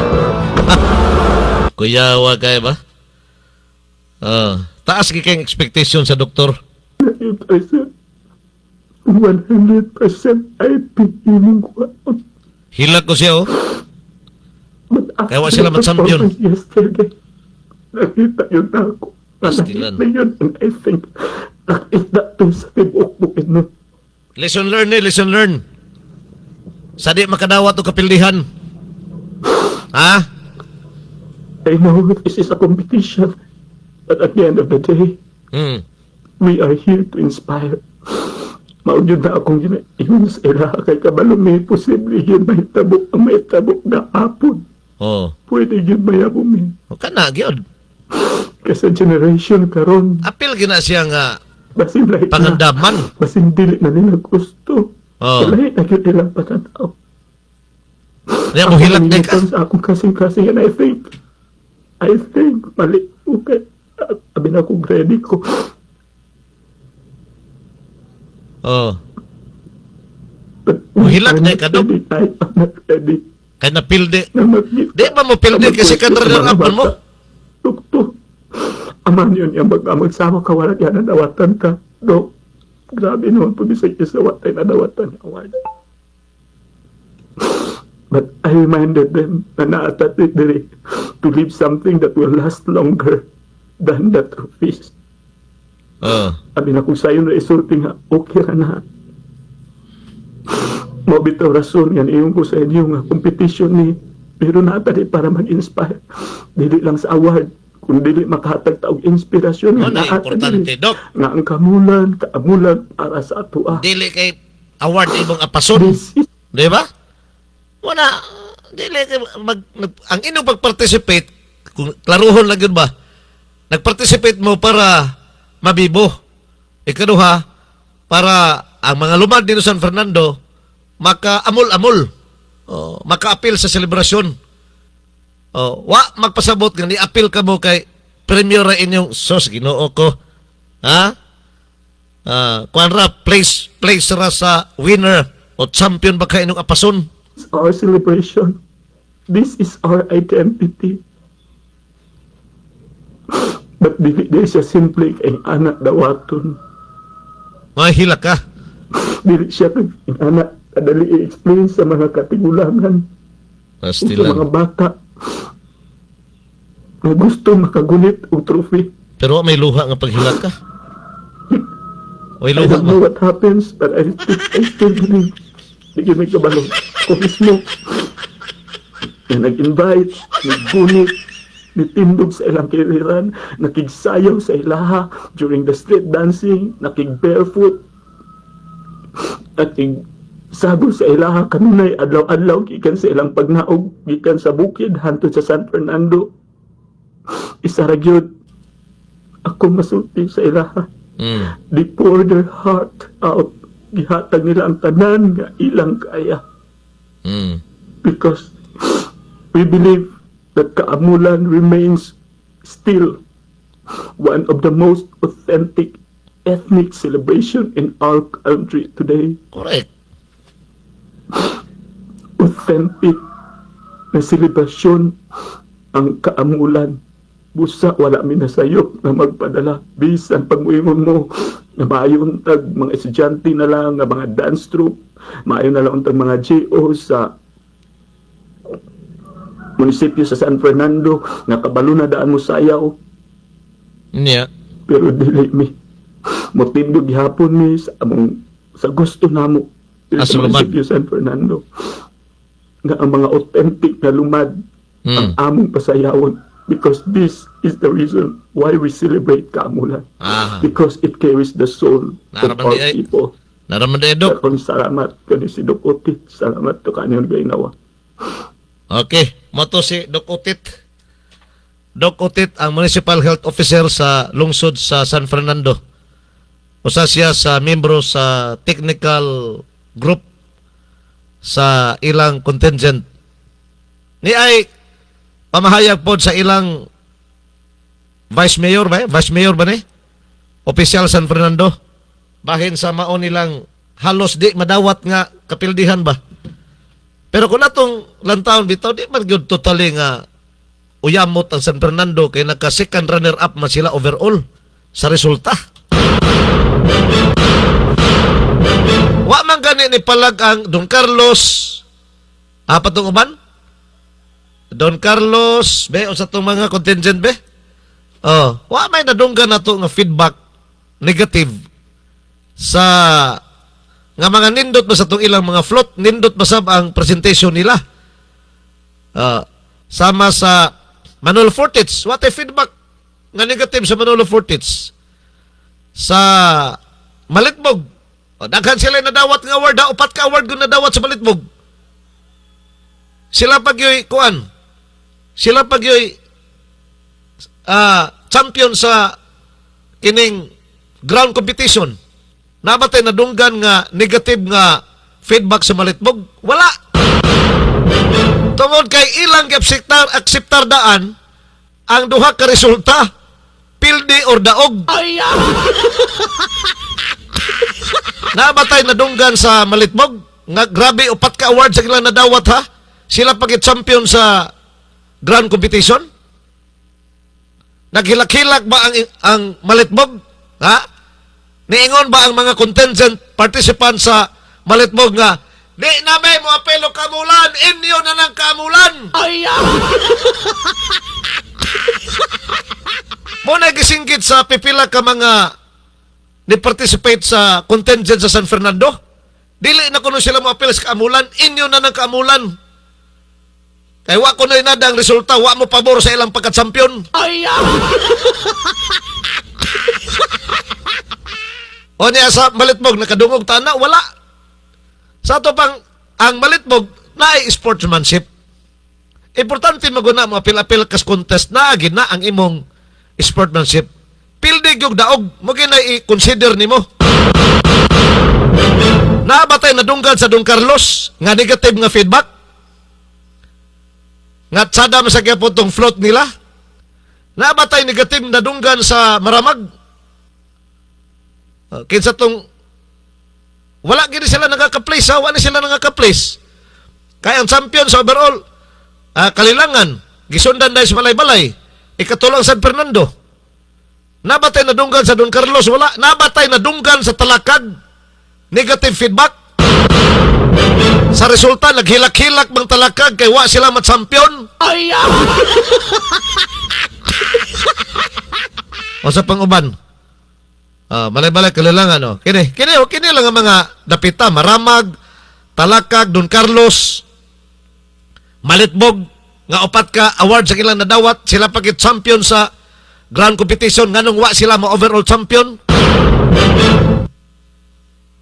Kuyawa kayo ba? Taas kayong expectation sa doktor. I said, 100% I piling ko. Hilak ko siya, oh. But Kaya wa sila mag-champion. Yesterday, nakita yun na ako. Pastilan. Nakita yun, and I think, nakita to sa tibok-bukin nun. Lesson learned eh, lesson learned. Sa di makadawat o kapildihan. Ha? I know this is a competition, but at the end of the day, we are here to inspire. Maunod na akong yun sa ira kay kabalo may posible yun may tabok na hapon. Oh. Pwede yun mayabong min. O ka na, gyud. Kasi generation karon Apil gina siya nga basin lahi pangandaman. basin dili na nila gusto. Oh. Lahi na yun nilang patanaw. Kaya mo hilak din ka. Sa akong kasing-kasing and I think mali okay. Abi na akong ready ko. Oh. But Hilak na ka, Dok. I'm not ready. Kaya napildi. Na mag- Di ba mo pildi kasi kanrerapan mo? Tukto. Aman yun yung magsama ka, wala yan nadawatan ka. Dok, grabe naman po bisay isa watay nadawatan award. But I reminded them na naatat diri to leave something that will last longer than the trophies. Abi na kung sayo na isulti nga, okay ra na. Mabitaw rason yan, iyon ko sa inyo nga competition ni pero natali para mag-inspire. Dili lang sa award, kung dili makahatag taog inspirasyon. Oh, na importante, Dok. Nga ang kaamulan para sa atua. Dili kay award ibong apason. This is Di ba? Wala. Dili kay ang inyong pag-participate, kung klaruhon lang yun ba, nag-participate mo para mabibo. Ikaduha, para ang mga lumad dito sa San Fernando, maka-amol-amol. Maka-apil sa selebrasyon. Wa magpasabot nga ni-apil ka mo kay premyo ra inyong sos Ginoo ko. Ha? Kuan ra place ra sa winner o champion ba kay inyong apason? our celebration. This is our identity. But dili siya simple kay anak dawaton. Mahila ka. Dili siya kay anak kadali i-explain sa mga katigulangan. Sa Pastilan. mga bata. nga gusto makagunit og trophy. Pero may luha nga paghilat ka. May I luha don't know ba? what happens, but I still believe. Hindi may kabalo. Ako mismo, na nag-invite, naggunit, nitindog sa ilang kiriran, nakigsayaw sa ilaha during the street dancing, nakig-barefoot, nakig-sagol sa ilaha kanunay adlaw-adlaw gikan sa ilang pagnaog, gikan sa bukid, hantod sa San Fernando. Isa ra gyud ako masulti sa ilaha. They pour their heart out. Gihatag nila ang tanan nga ilang kaya. Because we believe that Kaamulan remains still one of the most authentic ethnic celebration in our country today. Correct. Authentic na celebration ang Kaamulan. Busa wala minasayop na magpadala. Bisan pagmuingon mo na maayon tag mga estudyante na lang, nga mga dance troupe, maayon na lang tag mga GO sa munisipyo sa San Fernando, nga kabalo na daan mo sayaw. Niya. Pero dili mi. Motindog gihapon mi sa gusto namo Sa sa lumad. munisipyo San Fernando. Nga ang mga authentic na lumad ang among pasayawon. Because this is the reason why we celebrate Kaamulan. Because it carries the soul of Naraman our di ay. people. Naraman di, Dok. Karon salamat kani si Dok Otit. Salamat to kanyon gaynawa. Okay, moto si Doc Otit. Doc Otit ang Municipal Health Officer sa lungsod sa San Fernando. Usa siya sa membro sa technical group sa ilang contingent. Ni ay pamahayag pod sa ilang Vice Mayor ba? Vice Mayor ba ni? Opisyal San Fernando. Bahin sa maon nilang halos di madawat nga kapildihan ba? Pero kung natong lantaon bitaw, di man gyud totally nga uyamot ang San Fernando kay nagka second runner up man sila overall sa resulta. Wa man gani ni palag ang Don Carlos patong uban? Don Carlos, be, o sa itong mga contingent, be? Wa may nadunggan na ito nga feedback negative sa nga mga nindot ba sa itong ilang mga float, nindot ba sab ang presentation nila. Sama sa Manolo Fortits, what a feedback nga negative sa Manolo Fortits. Sa Malitbog, daghan sila nadawat nga award, upat ka award kung nadawat sa Malitbog. Sila pagyoy kuan. Sila pagyoy champion sa kining ground competition. Nabatay na dunggan nga negative nga feedback sa Malitbog. Wala. Tungod kay ilang akseptar daan ang duha ka resulta, pildi or daog. Nabatay na dunggan sa Malitbog nga grabe upat ka award sa ilang nadawat ha. Sila pag-champion sa grand competition? Naghilak-hilak ba ang Malitbog? Ha? Niingon ba ang mga contingent participants sa Malitbog nga, di na may mo apelo Kaamulan, inyo na ng Kaamulan. Muna gisinggit sa pipila ka mga ni-participate sa contingent sa San Fernando. Dili na kuno sila mo apelo sa Kaamulan, inyo na ng Kaamulan. Kaya wa ko na inada ang resulta, wa mo pabor sa ilang pagka-champion. O niya sa Malitbog, nakadungog tana, wala. Sa ito pang, ang Malitbog, na ay sportsmanship. Importante maguna mga apil-apil kas contest na na ang imong sportsmanship. Pildig yung daog, mo gina i-consider ni mo. Nabatay na dunggan sa Don Carlos, nga negative nga feedback. Nga sadam sa kaya po itong float nila. Nabatay negative na dunggan sa Maramag. Kinsa tong wala gini sila nagaka-place ha, wala sila nagaka-place. Kaya ang champion sa overall, Kalilangan, gisundan dahil sa Balay-Balay, ikatulang San Fernando. Nabatay na dunggan sa Don Carlos, wala. Nabatay na dunggan sa Talakag, negative feedback. Sa resulta, naghilak-hilak bang Talakag, kay wa sila mat-champion. O sa pang-uban. Balay-balay kalilangan, no? Kini lang ang mga dapita, Maramag, Talakag, Don Carlos, Malitbog, nga upat ka award sa ilang nadawat, sila pagit champion sa grand competition, nganong wa sila mo overall champion?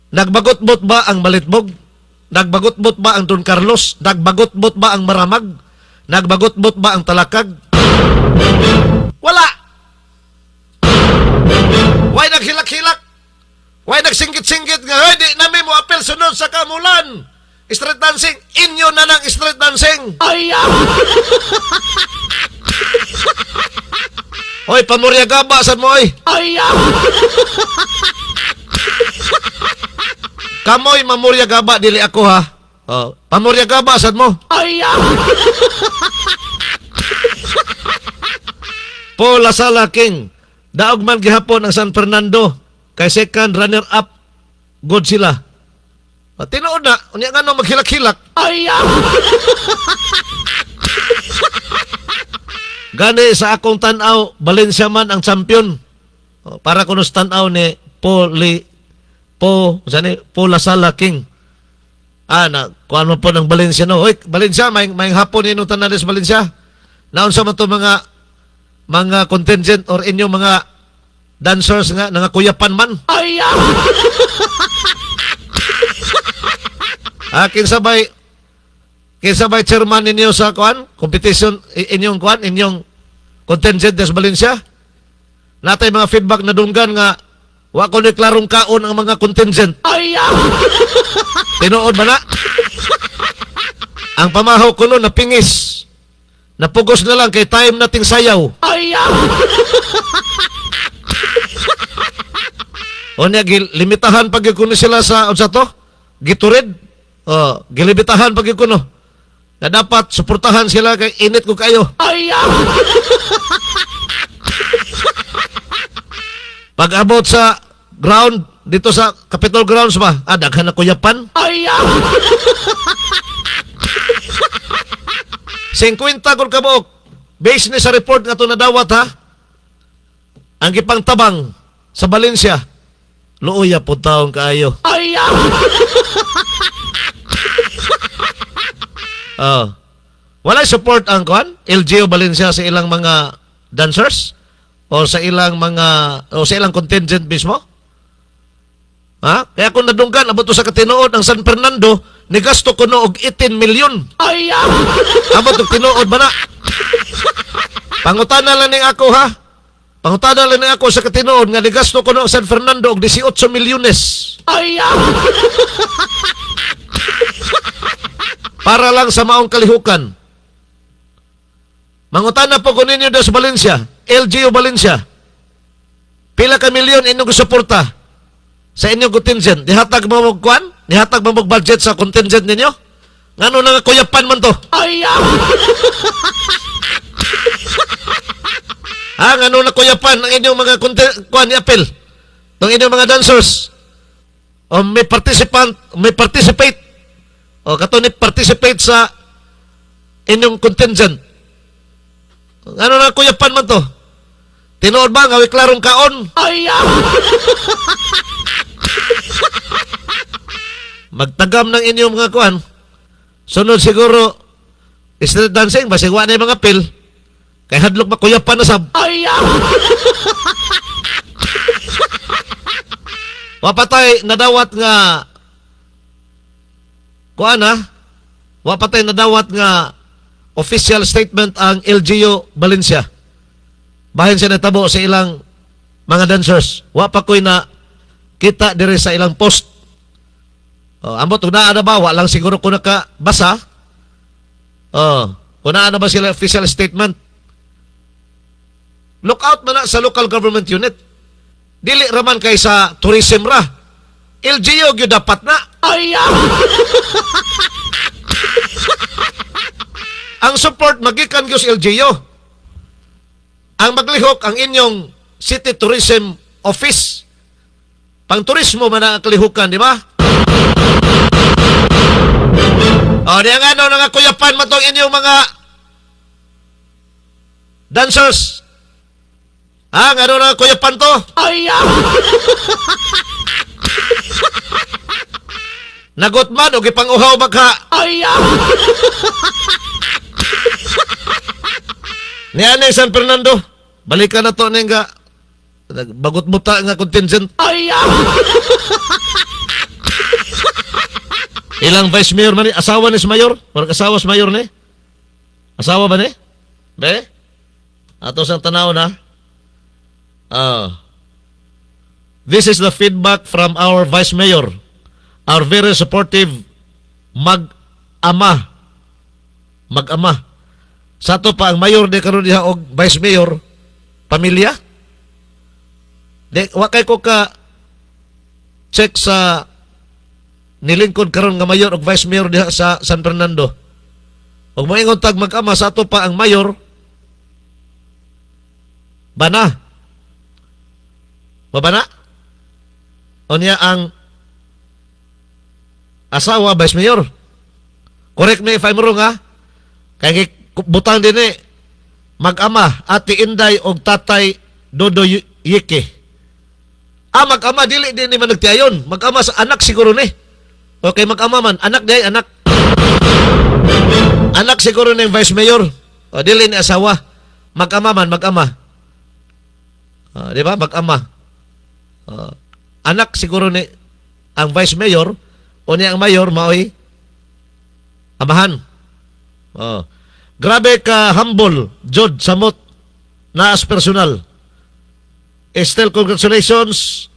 Nagbagot-bot ba ang Malitbog? Nagbagot-bot ba ang Don Carlos? Nagbagot-bot ba ang Maramag? Nagbagot-bot ba ang Talakag? Wala! Why naghilak-hilak? Why nagsinggit-singgit nga, "Hoy, di namin mo apel sunod sa kamulan." Street dancing, inyo na ng street dancing. Hoy, pamurya gaba, saan mo, oy? Kamoy, mamurya gaba, dili ako, ha? Pamurya gaba, saan mo? Paul Lasala King, daog man gihapon ang San Fernando, kay second runner-up, good sila. Tinuod na, unya nga no maghilak-hilak. Gani sa akong tanaw, Valencia man ang champion. Para kuno sa tanaw ni Paul Lasala King. Kuan mo po ng Valencia, no? Hoy, Valencia, may hapon yun yung tanan sa Valencia. Naon sa man to mga contingent or inyong mga dancers nga, nangakuyapan man. Kinsabay chairman ninyo sa competition, inyong contingent des Valencia. Natay mga feedback na dunggan nga, wa ko ni klarong kaon ang mga contingent. Tinuod ba na? Ang pamahaw ko nun, napingis. Napugos na lang kay time nating sayaw. O niya, limitahan pag kuno sila sa, Giturid. Gilibitahan pag kuno. Na dapat suportahan sila kay init ko kayo. Pag abot sa ground, dito sa Capitol Grounds ba? Daghan na kuyapan. 50 kung kabuok. Based ni sa report nga ito nadawat, ha? Ang gipang tabang sa Valencia, luoya po taong kaayo. Wala support ang LGU Valencia sa ilang mga dancers o sa ilang contingent mismo. Kaya kung nadunggan abot to sa katinuod ang San Fernando, ni gasto kuno og 18 million. Abot og tinuod ba na? Pangutana lang ning ako, ha? Pangutana lang ning ako sa katinuod nga ni gasto kuno ang San Fernando og 18 milyones. Para lang sa maong kalihukan. Mangutana po ko ninyo sa Valencia, LGU Valencia. Pila ka milyon inyong suporta sa inyong contingent? Nihatag mo magkuhan? Nihatag mo mag-budget sa contingent ninyo? Ngano na kuyapan man to? Ngano na kuyapan ang inyong mga kuhan ni apel? Ng inyong mga dancers? O may participate? O kato ni participate sa inyong contingent? Ano na kuyapan man to? Tinuod ba? Ngawi klarong kaon? Magtagam ng inyong mga kuhan. Sunod siguro, street dancing, basigwa na yung mga pil. Kaya hadlok makuyapan na sab. Wapatay nadawat nga wapatay nadawat nga official statement ang LGU Valencia. Bahin siya natabo sa ilang mga dancers. Wapakoy na kita dire sa ilang post. Ambot kung naa na ba, walang siguro kung nakabasa. Kung naa na ba sila official statement. Look out man na sa local government unit. Dili raman kay sa tourism ra. LGU gyud dapat na. Ang support magikan gyud sa LGU. Ang maglihok ang inyong City Tourism Office. Pang turismo man ang kalihukan, di ba? Diyan nga nga kuyapan man tong inyong mga dancers. Ah, nga na Kuya Panto? Nagot man, o gipang-uhaw magka. Ni Aneng San Fernando, balikan na to nga. Bagot mo ta nga contingent. Ilang vice mayor man ni? Asawa ni si mayor? Parang asawa si mayor ni? Asawa ba ni? Be? Ato sang tanaw na. This is the feedback from our vice mayor. Our very supportive mag-ama. Sa to pa ang mayor de karon diha og vice mayor pamilya. De wa kay ko ka check sa nilingkod karon nga mayor og vice mayor diha sa San Fernando. Og moingon tag mag-ama sa to pa ang mayor bana. Babana? O niya ang asawa, vice mayor. Correct me if I'm wrong, ha? Kaya butang din mag-ama, Ate Inday o Tatay Dodo Yike. Mag-ama, dili din ni man nagtiayon. Mag-ama sa anak siguro ni. Okay, mag-ama man. Anak day, anak. Anak siguro ni vice mayor. O, dili ni asawa. Mag-ama man, mag-ama. Di ba? Mag-ama. Anak siguro ni ang vice mayor o niya ang mayor mao'y amahan. Grabe ka humble, Jod Samot na as personal. Still congratulations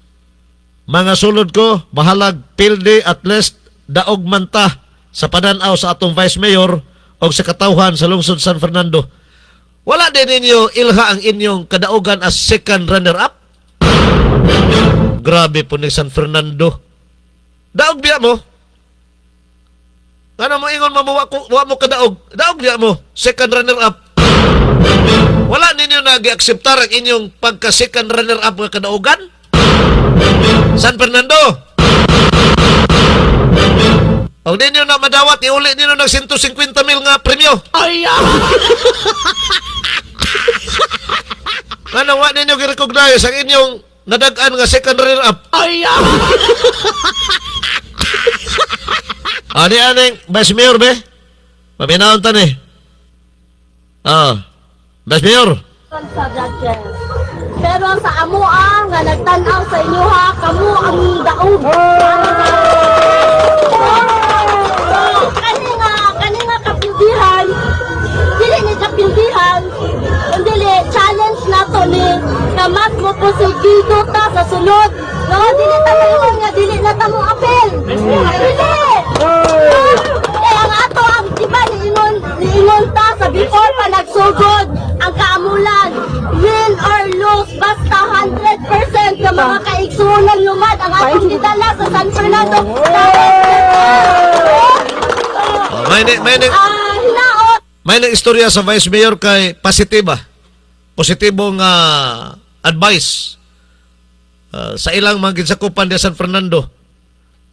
mga sulod ko, bahalag pilde at least daog manta sa padanaw sa atong vice mayor o sa katawhan sa lungsod San Fernando. Wala din ninyo ilha ang inyong kadaugan as second runner-up? Grabe po ni San Fernando. Daog biya mo. Ano mo ingon wa mo kadaog. Daog biya mo. Second runner-up. Wala ninyo nag-akseptar ang inyong pagka-second runner-up nga kadaugan? San Fernando. O di nyo na madawat, iuli nyo ng 150,000 nga premyo. Ano, wa ninyo i-recognize ang inyong nadagaan nga second runner-up. Ani aning vice mayor be? Paminaon tan vice mayor. Sa judges. Pero sa amoa nga nagtanaw sa inyo ha, kamo ang daog. Kani nga kapildihan, dili ni kapildihan, dili challenge nato ni na mas mo posibido ta sa sunod. No, dili ta mayon nga dili na ta mo apel. Dili. Kaya ang ato ang diba niingon ta sa before pa nagsugod ang kaamulan, win or lose, basta 100% ng mga kaigsunan lumad ang atong gidala sa San Fernando. May istorya sa vice mayor kay positibong advice sa ilang mga ginsakupan di San Fernando.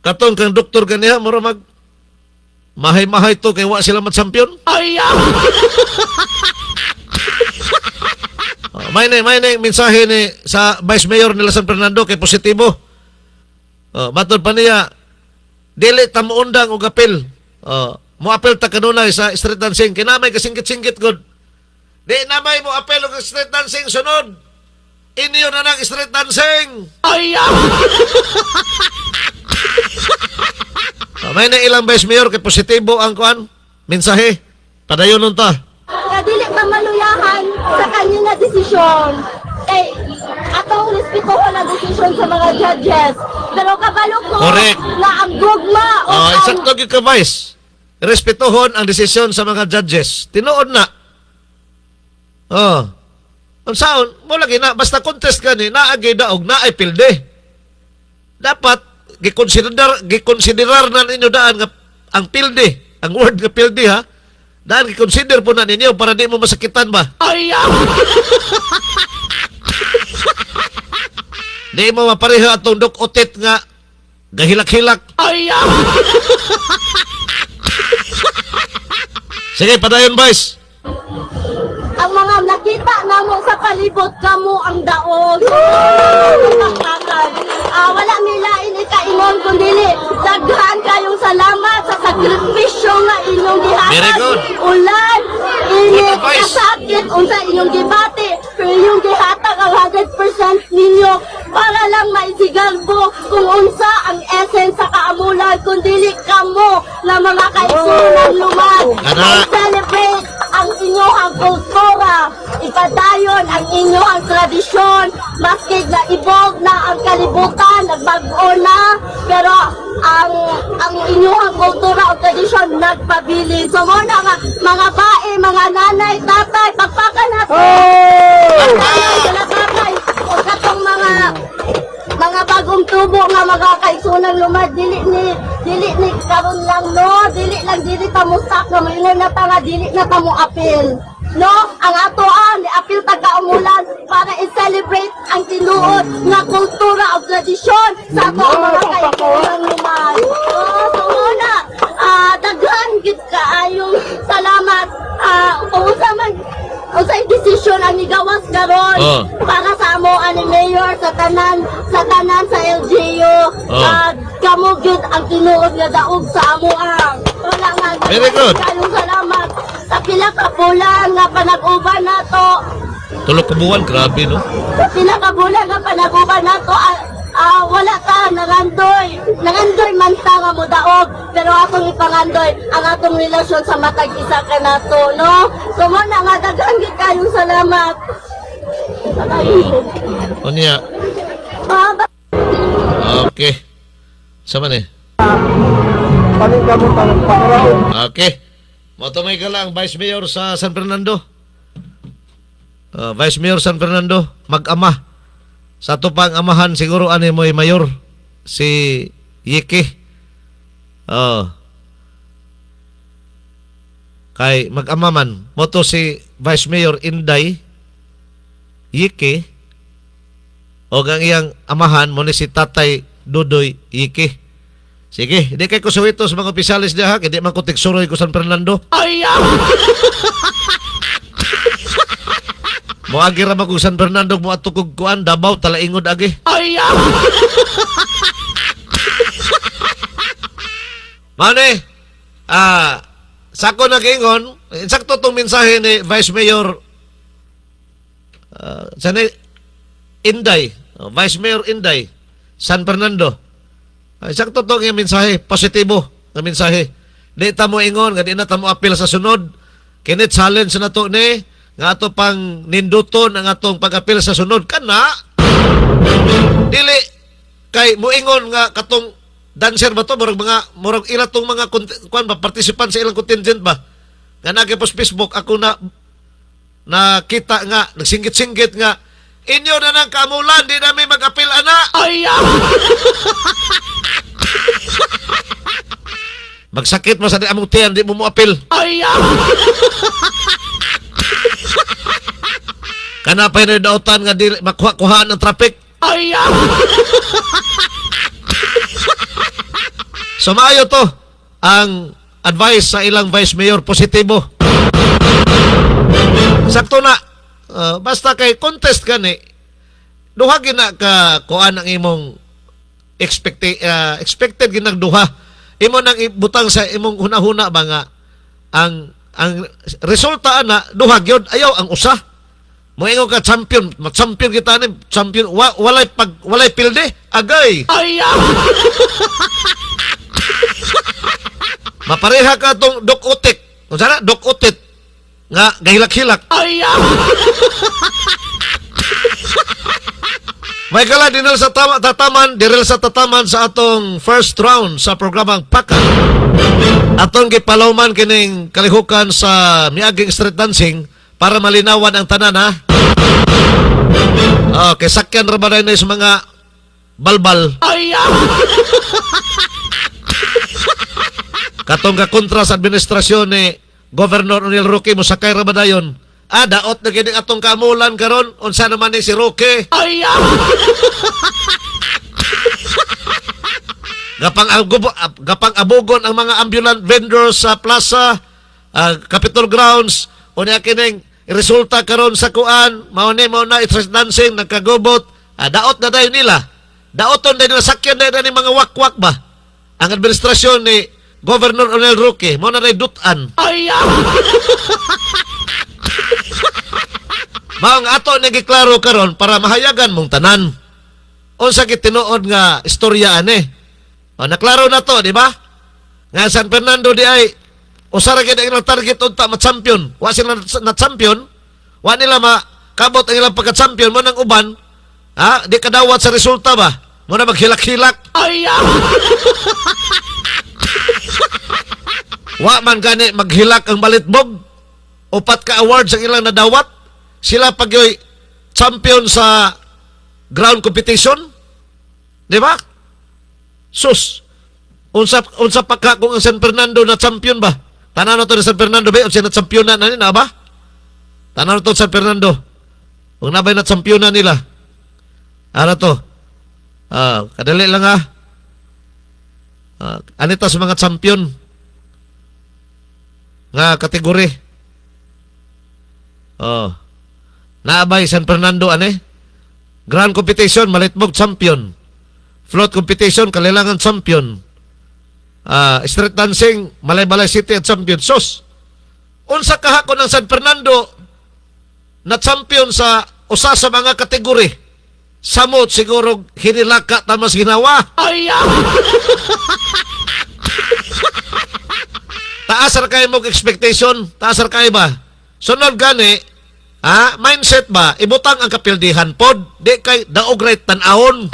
Katong kang doktor ganiha mura mag mahay-mahay to kay wa sila matsampion. May mensahe ni sa vice mayor nila San Fernando kay positibo. Matod pa niya dili ta moundang og apel. Mo apel ta kanunay sa street dancing kinamay kasingkit-singkit gud. Di namay mo apel og street dancing sunod. Inyo na nang street dancing. May na ilang vice mayor kay positibo ang kuan mensahe. Padayon nun ta. Nga dili pa maluyahan sa kanya nga desisyon. Atong respetuhan ang desisyon sa mga judges. Pero kabalo ko Correct. na ang gugma o ang Eksakto gyud ka vice. Respetuhon ang desisyon sa mga judges. Tinuod na. Ang sound, mo lagi na, basta contest ka ni, naagay daog, naay pilde. Dapat, gikonsiderar na ninyo daan nga, ang pilde, ang word nga pilde ha, daan gikonsider po na ninyo para di mo masakitan ba? Di mo mapareha atong dok-otit nga, gahilak-hilak. Sige, padayon, boys. ang mga nakita namo sa palibot kamo ang daog. Wala milain ikaingon kundili daghan kayong salamat sa sakripisyo nga inyong gihatag. Very good. Ulan, init, Good advice. kasakit, unsa inyong gibati, pero inyong gihatag ang 100% ninyo para lang maisigalbo kung unsa ang essence sa kaamulan kundili kamo na mga kaigsunan lumad. Ana. Celebrate ang inyong kultura, ipadayon ang inyong tradisyon, maski na ibog na ang kalibutan, nagbago na, pero ang inyong kultura o tradisyon nagpabilin. So mo na nga, mga bae, mga nanay, tatay, pagpakan natin. Tatay, o katong mga bagong tubo nga mga kaigsunan lumad, dili ni karon lang no, dili ta mo stuck na maingon na ta nga dili na ta mo apil. No, ang atoan ni apil taga-umulan para i-celebrate ang tinuod nga kultura o tradisyon sa ato ang mga kaigsunan lumad. So una, daghan gid kaayong salamat. Usay desisyon ang nigawas karon para sa amo ani mayor sa tanan sa LGU. Kamo gyud ang tinuod nga daog sa amo ang. Wala nga. Very good. Kayong salamat sa pila ka bulan nga panag-uban nato. Tulog ka buwan, grabe, no? Sa pila ka bulan nga panag-uban nato. Wala ka nangandoy man ta nga mo daog, pero atong ipangandoy ang atong relasyon sa matag isa ka nato, no? So mo na nga daghan gid kayong salamat. O niya. Okay. Sama ni? Okay. Matumay ka lang, Vice Mayor sa San Fernando. Vice Mayor San Fernando, mag-ama. Sa ato pang amahan, siguro ani mo'y mayor, si Yiki. Kay mag-ama man, moto si Vice Mayor Inday, Yiki, o ang iyang amahan mo ni si Tatay Dudoy Yiki. Sige, hindi kay kusuwito sa mga opisyalis niya ha, hindi man ko tiksuroy ko San Fernando. Mo agi ra mag San Fernando mo ato kog kuan Davao talaingod agi. Mane, sako na gingon, sakto tong mensahe ni Vice Mayor sanay Inday, Vice Mayor Inday, San Fernando. Sakto tong yung mensahe, positibo na mensahe. Di ta mo ingon, nga di na ta mo apil sa sunod. Kini challenge na to ni nga ato pang ninduton ang atong pag-apil sa sunod kana dili kay moingon nga katong dancer ba to murag ila tong mga kuan ba participant sa ilang contingent ba nga nagipos Facebook ako nakita nga nagsinggit-singgit nga inyo na nang kamulan di na may mag-apil ana magsakit mo sa di among tiyan di mo apil kana pa yun dautan nga di makuha-kuhaan ng traffic. So maayo to ang advice sa ilang vice mayor positibo. Sakto na basta kay contest gani duha gina ka kuan ang imong expected ginagduha imo nang ibutang sa imong hunahuna ba nga ang resulta ana duha gyud ayaw ang usa. Moingon ka champion, mag-champion kita ni champion walay pilde agay. Mapareha ka tong Dok Utik. Kung sana Dok Utit nga gahilak-hilak. May kala dinal sa tataman sa atong first round sa programang Paka. Atong gipalawman kining kalihukan sa miaging street dancing para malinawan ang tanan ha. Okay, sakyan ra ba na sa mga balbal. Katong ka kontra sa administrasyon ni Governor Onil Roque mo sakay ra ba dayon? Daot na gini atong kamulan karon unsa naman ni si Roque. Gapang abugon ang mga ambulance vendors sa plaza, Capitol grounds, unya kining resulta karon sa kuan, mao na stress dancing, nagkagubot, daot na dayon nila. Daoton na nila, sakyan na ni mga wakwak ba? Ang administrasyon ni Governor Onel Roque, mao na dutan. Mao nga ato nagiklaro karon para mahayagan mong tanan. Unsa gid tinuod nga istorya ani? Naklaro na to, di ba? Nga San Fernando di ay usara gid ang target unta ma-champion. Wa sila na-champion. Wa nila makabot ang ilang pagka-champion mo nang uban. Di kadawat sa resulta ba? Mo na maghilak-hilak. Wa man gani maghilak ang balitbog. Upat ka awards ang ilang nadawat. Sila pag champion sa ground competition. Di ba? Sus. Unsa pa ka kung ang San Fernando na champion ba? Tanan to San Fernando ba? Unsa na champion na nila ba? Tanan to San Fernando. Kung nabay na champion na nila. Ano to? Kadali lang anita sa mga champion nga kategori. Naabay San Fernando Grand competition, malitbog champion. Float competition, kalilangan champion. Street dancing, Malay-Balay City at champion. Sus, unsa kahakon ng San Fernando na champion sa usa sa mga kategori. Samot siguro hinilaka tamas ginawa. Taasar kayo mong expectation? Taasar kayo ba? Sunod gani, mindset ba? Ibutang ang kapildihan pod, di kay daog right tanahon.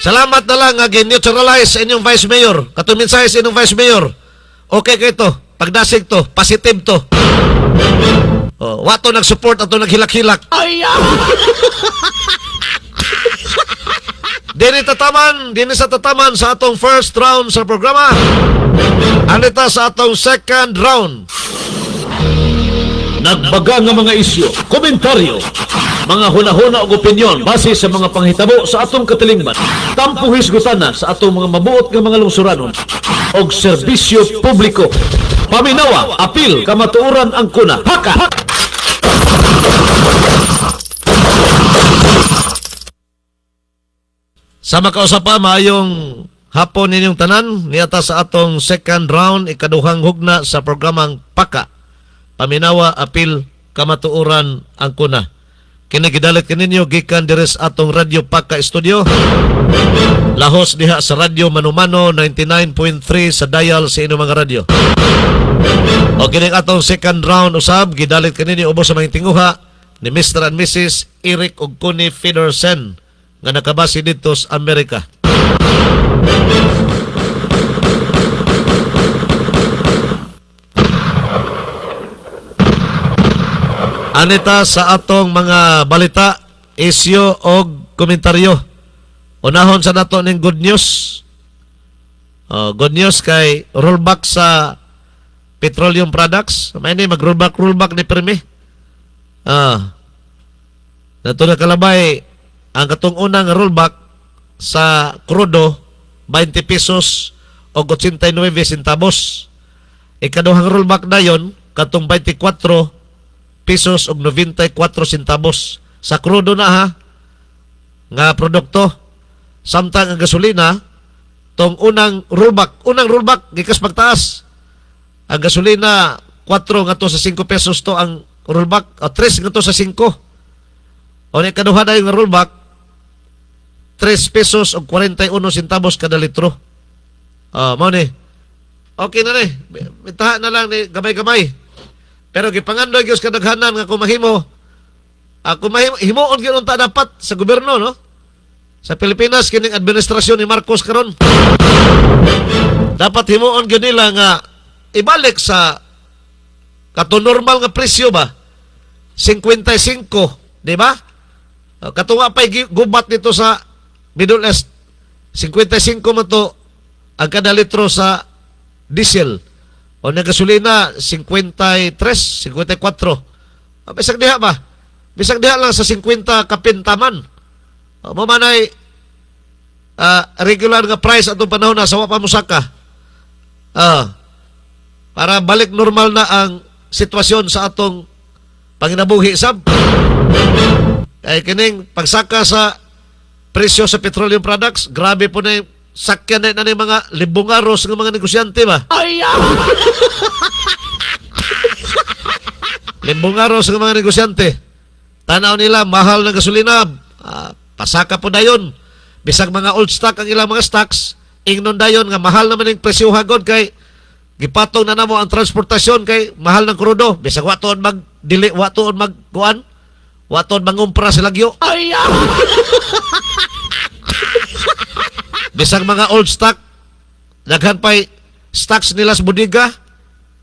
Salamat na lang nga neutralize inyong vice mayor. Katuminsay sa inyong vice mayor. Okay kayo to. Pagdasig to. Positive to. Wato nag-support ato naghilak-hilak. Dini sa tataman sa atong first round sa programa. Anita sa atong second round. Nagbaga nga mga isyu, komentaryo, mga hunahuna o opinyon base sa mga panghitabo sa atong katilingban. Tampo hisgutana sa atong mga mabuot nga mga lungsuranon og serbisyo publiko. Paminawa, apil, kamatuoran ang kuna. Haka! Sa makausapa, maayong hapon ninyong tanan, niyata sa atong second round, ikaduhang hugna sa programang Paka. Paminawa, apil, kamatuoran ang kuna. Kinigidalit kaninyo, gikan deres atong Radio Paka Studio. Lahos diha sa Radio Manumano 99.3 sa dial sa inyong mga radio. O kining atong second round usab, gidalit kaninyo ubos sa mga tinguha ni Mr. and Mrs. Eric ug Connie Federsen nga nakabase dito sa Amerika. Anita sa atong mga balita, isyu o komentaryo. Unahon sa nato ning good news. Good news kay rollback sa petroleum products. May ni mag-rollback ni Permi. Nato na kalabay ang katong unang rollback sa krudo 20 pesos o 89 centavos. Ikaduhang rollback na yon katong 24 pesos o 94 centavos sa krudo na nga produkto. Samtang ang gasolina tong unang rollback gikas pagtaas. Ang gasolina 4 nga to sa 5 pesos to ang rollback o 3 nga to sa 5. O ni kaduha na yung rollback 3 pesos o 41 centavos kada litro. Mao ni. Okay na ni. Bitaha na lang ni gamay-gamay. Pero gipangandoy gyud kadaghanan nga kumahimo. Himuon gyud unta dapat sa gobyerno, no? Sa Pilipinas kining administrasyon ni Marcos karon. Dapat himuon gyud nila nga ibalik sa katong normal nga presyo ba? 55, di ba? Katunga pa'y gubat nito sa Middle East. 55 man to ang kada litro sa diesel. O na gasolina, 53, 54. Bisag diha ba? Bisag diha lang sa 50 kapintaman. Mamanay regular nga price atong panahon na sa wapa musaka. para balik normal na ang sitwasyon sa atong panginabuhi sab. Kay kining pagsaka sa presyo sa petroleum products, grabe po na yung sakyan na yung mga libong aros ng mga negosyante ba? Limbong aros ng mga negosyante. Tanaw nila, mahal na gasolina. Pasaka po dayon. Bisag mga old stock ang ilang mga stocks, ingnon dayon nga mahal naman yung presyo hagod kay gipatong na namo ang transportasyon kay mahal ng krudo. Bisag watoon mag-dili, watoon mag-kuan, watoon mangumpra sa lagyo. Bisag mga old stock, daghan pa'y stocks nila sa bodega,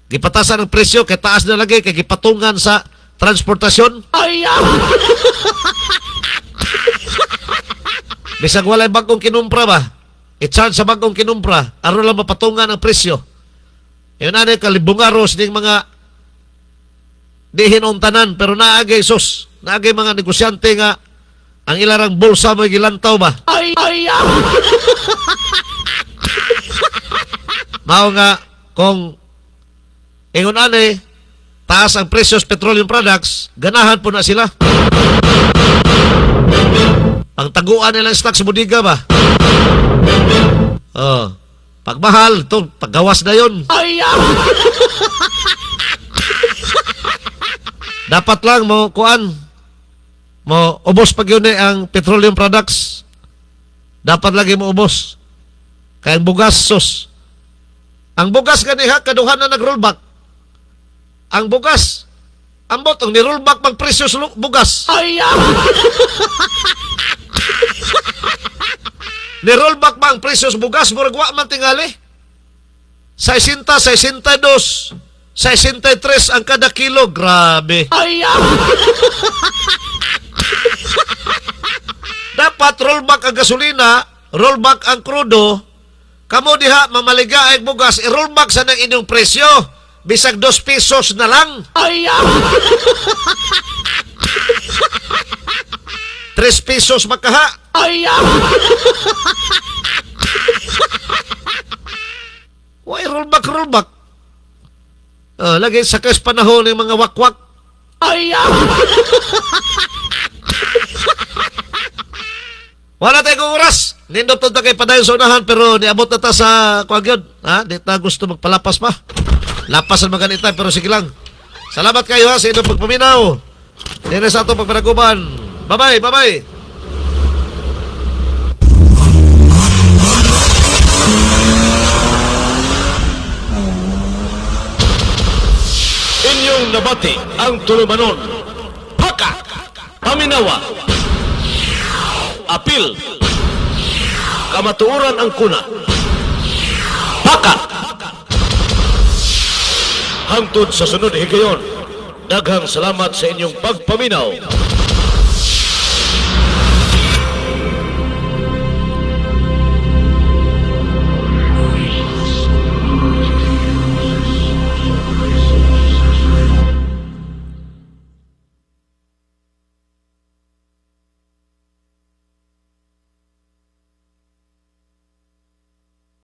gipatasan ang presyo, kay taas na lagi, kay gipatungan sa transportasyon. Bisag walay bagong kinumpra ba, i-charge sa bagong kinumpra, aron lang mapatungan ang presyo. Yun na kalibong aros ng mga dihin tanan, pero naagay sus, naagay mga negosyante nga, ang ilarang bulsa mo gilantaw ba? Mao nga, kung ingon ane, taas ang presyo sa petroleum products, ganahan po na sila. Ang taguan nilang stock sa bodega ba? Pagmahal, ito, paggawas na yun. Dapat lang mo, kuan, mo ubos pag yun ang petroleum products. Dapat lagi mo ubos. Kaya ang bugas, sus. Ang bugas ganiha, kaduhan na nag-rollback. Ang bugas, ambot, ang ni-rollback pag presyo sa bugas. Ni-rollback ba ang presyo sa bugas? Muragwa man tingali. 60, 62, 63 ang kada kilo. Grabe. Dapat rollback ang gasolina, rollback ang krudo, kamo diha mamaliga ang bugas, i-rollback sa nang inyong presyo. Bisag 2 pesos na lang. 3 pesos makaha. Why rollback, rollback? Lagi sa kas panahon ng mga wakwak. Wala tayong oras. Nindot na kay padayon sa unahan, pero niabot na ta sa kuwagyod. Di ta gusto magpalapas pa. Lapas ang maganita, pero sige lang. Salamat kayo ha sa inyong pagpaminaw. Dito sa itong pagpanaguban. Bye-bye, bye-bye. Inyong nabati ang tulumanon. Paka! Paminawa. Apil. Kamatuoran ang kuna. Paka! Hangtod sa sunod higayon. Daghang salamat sa inyong pagpaminaw.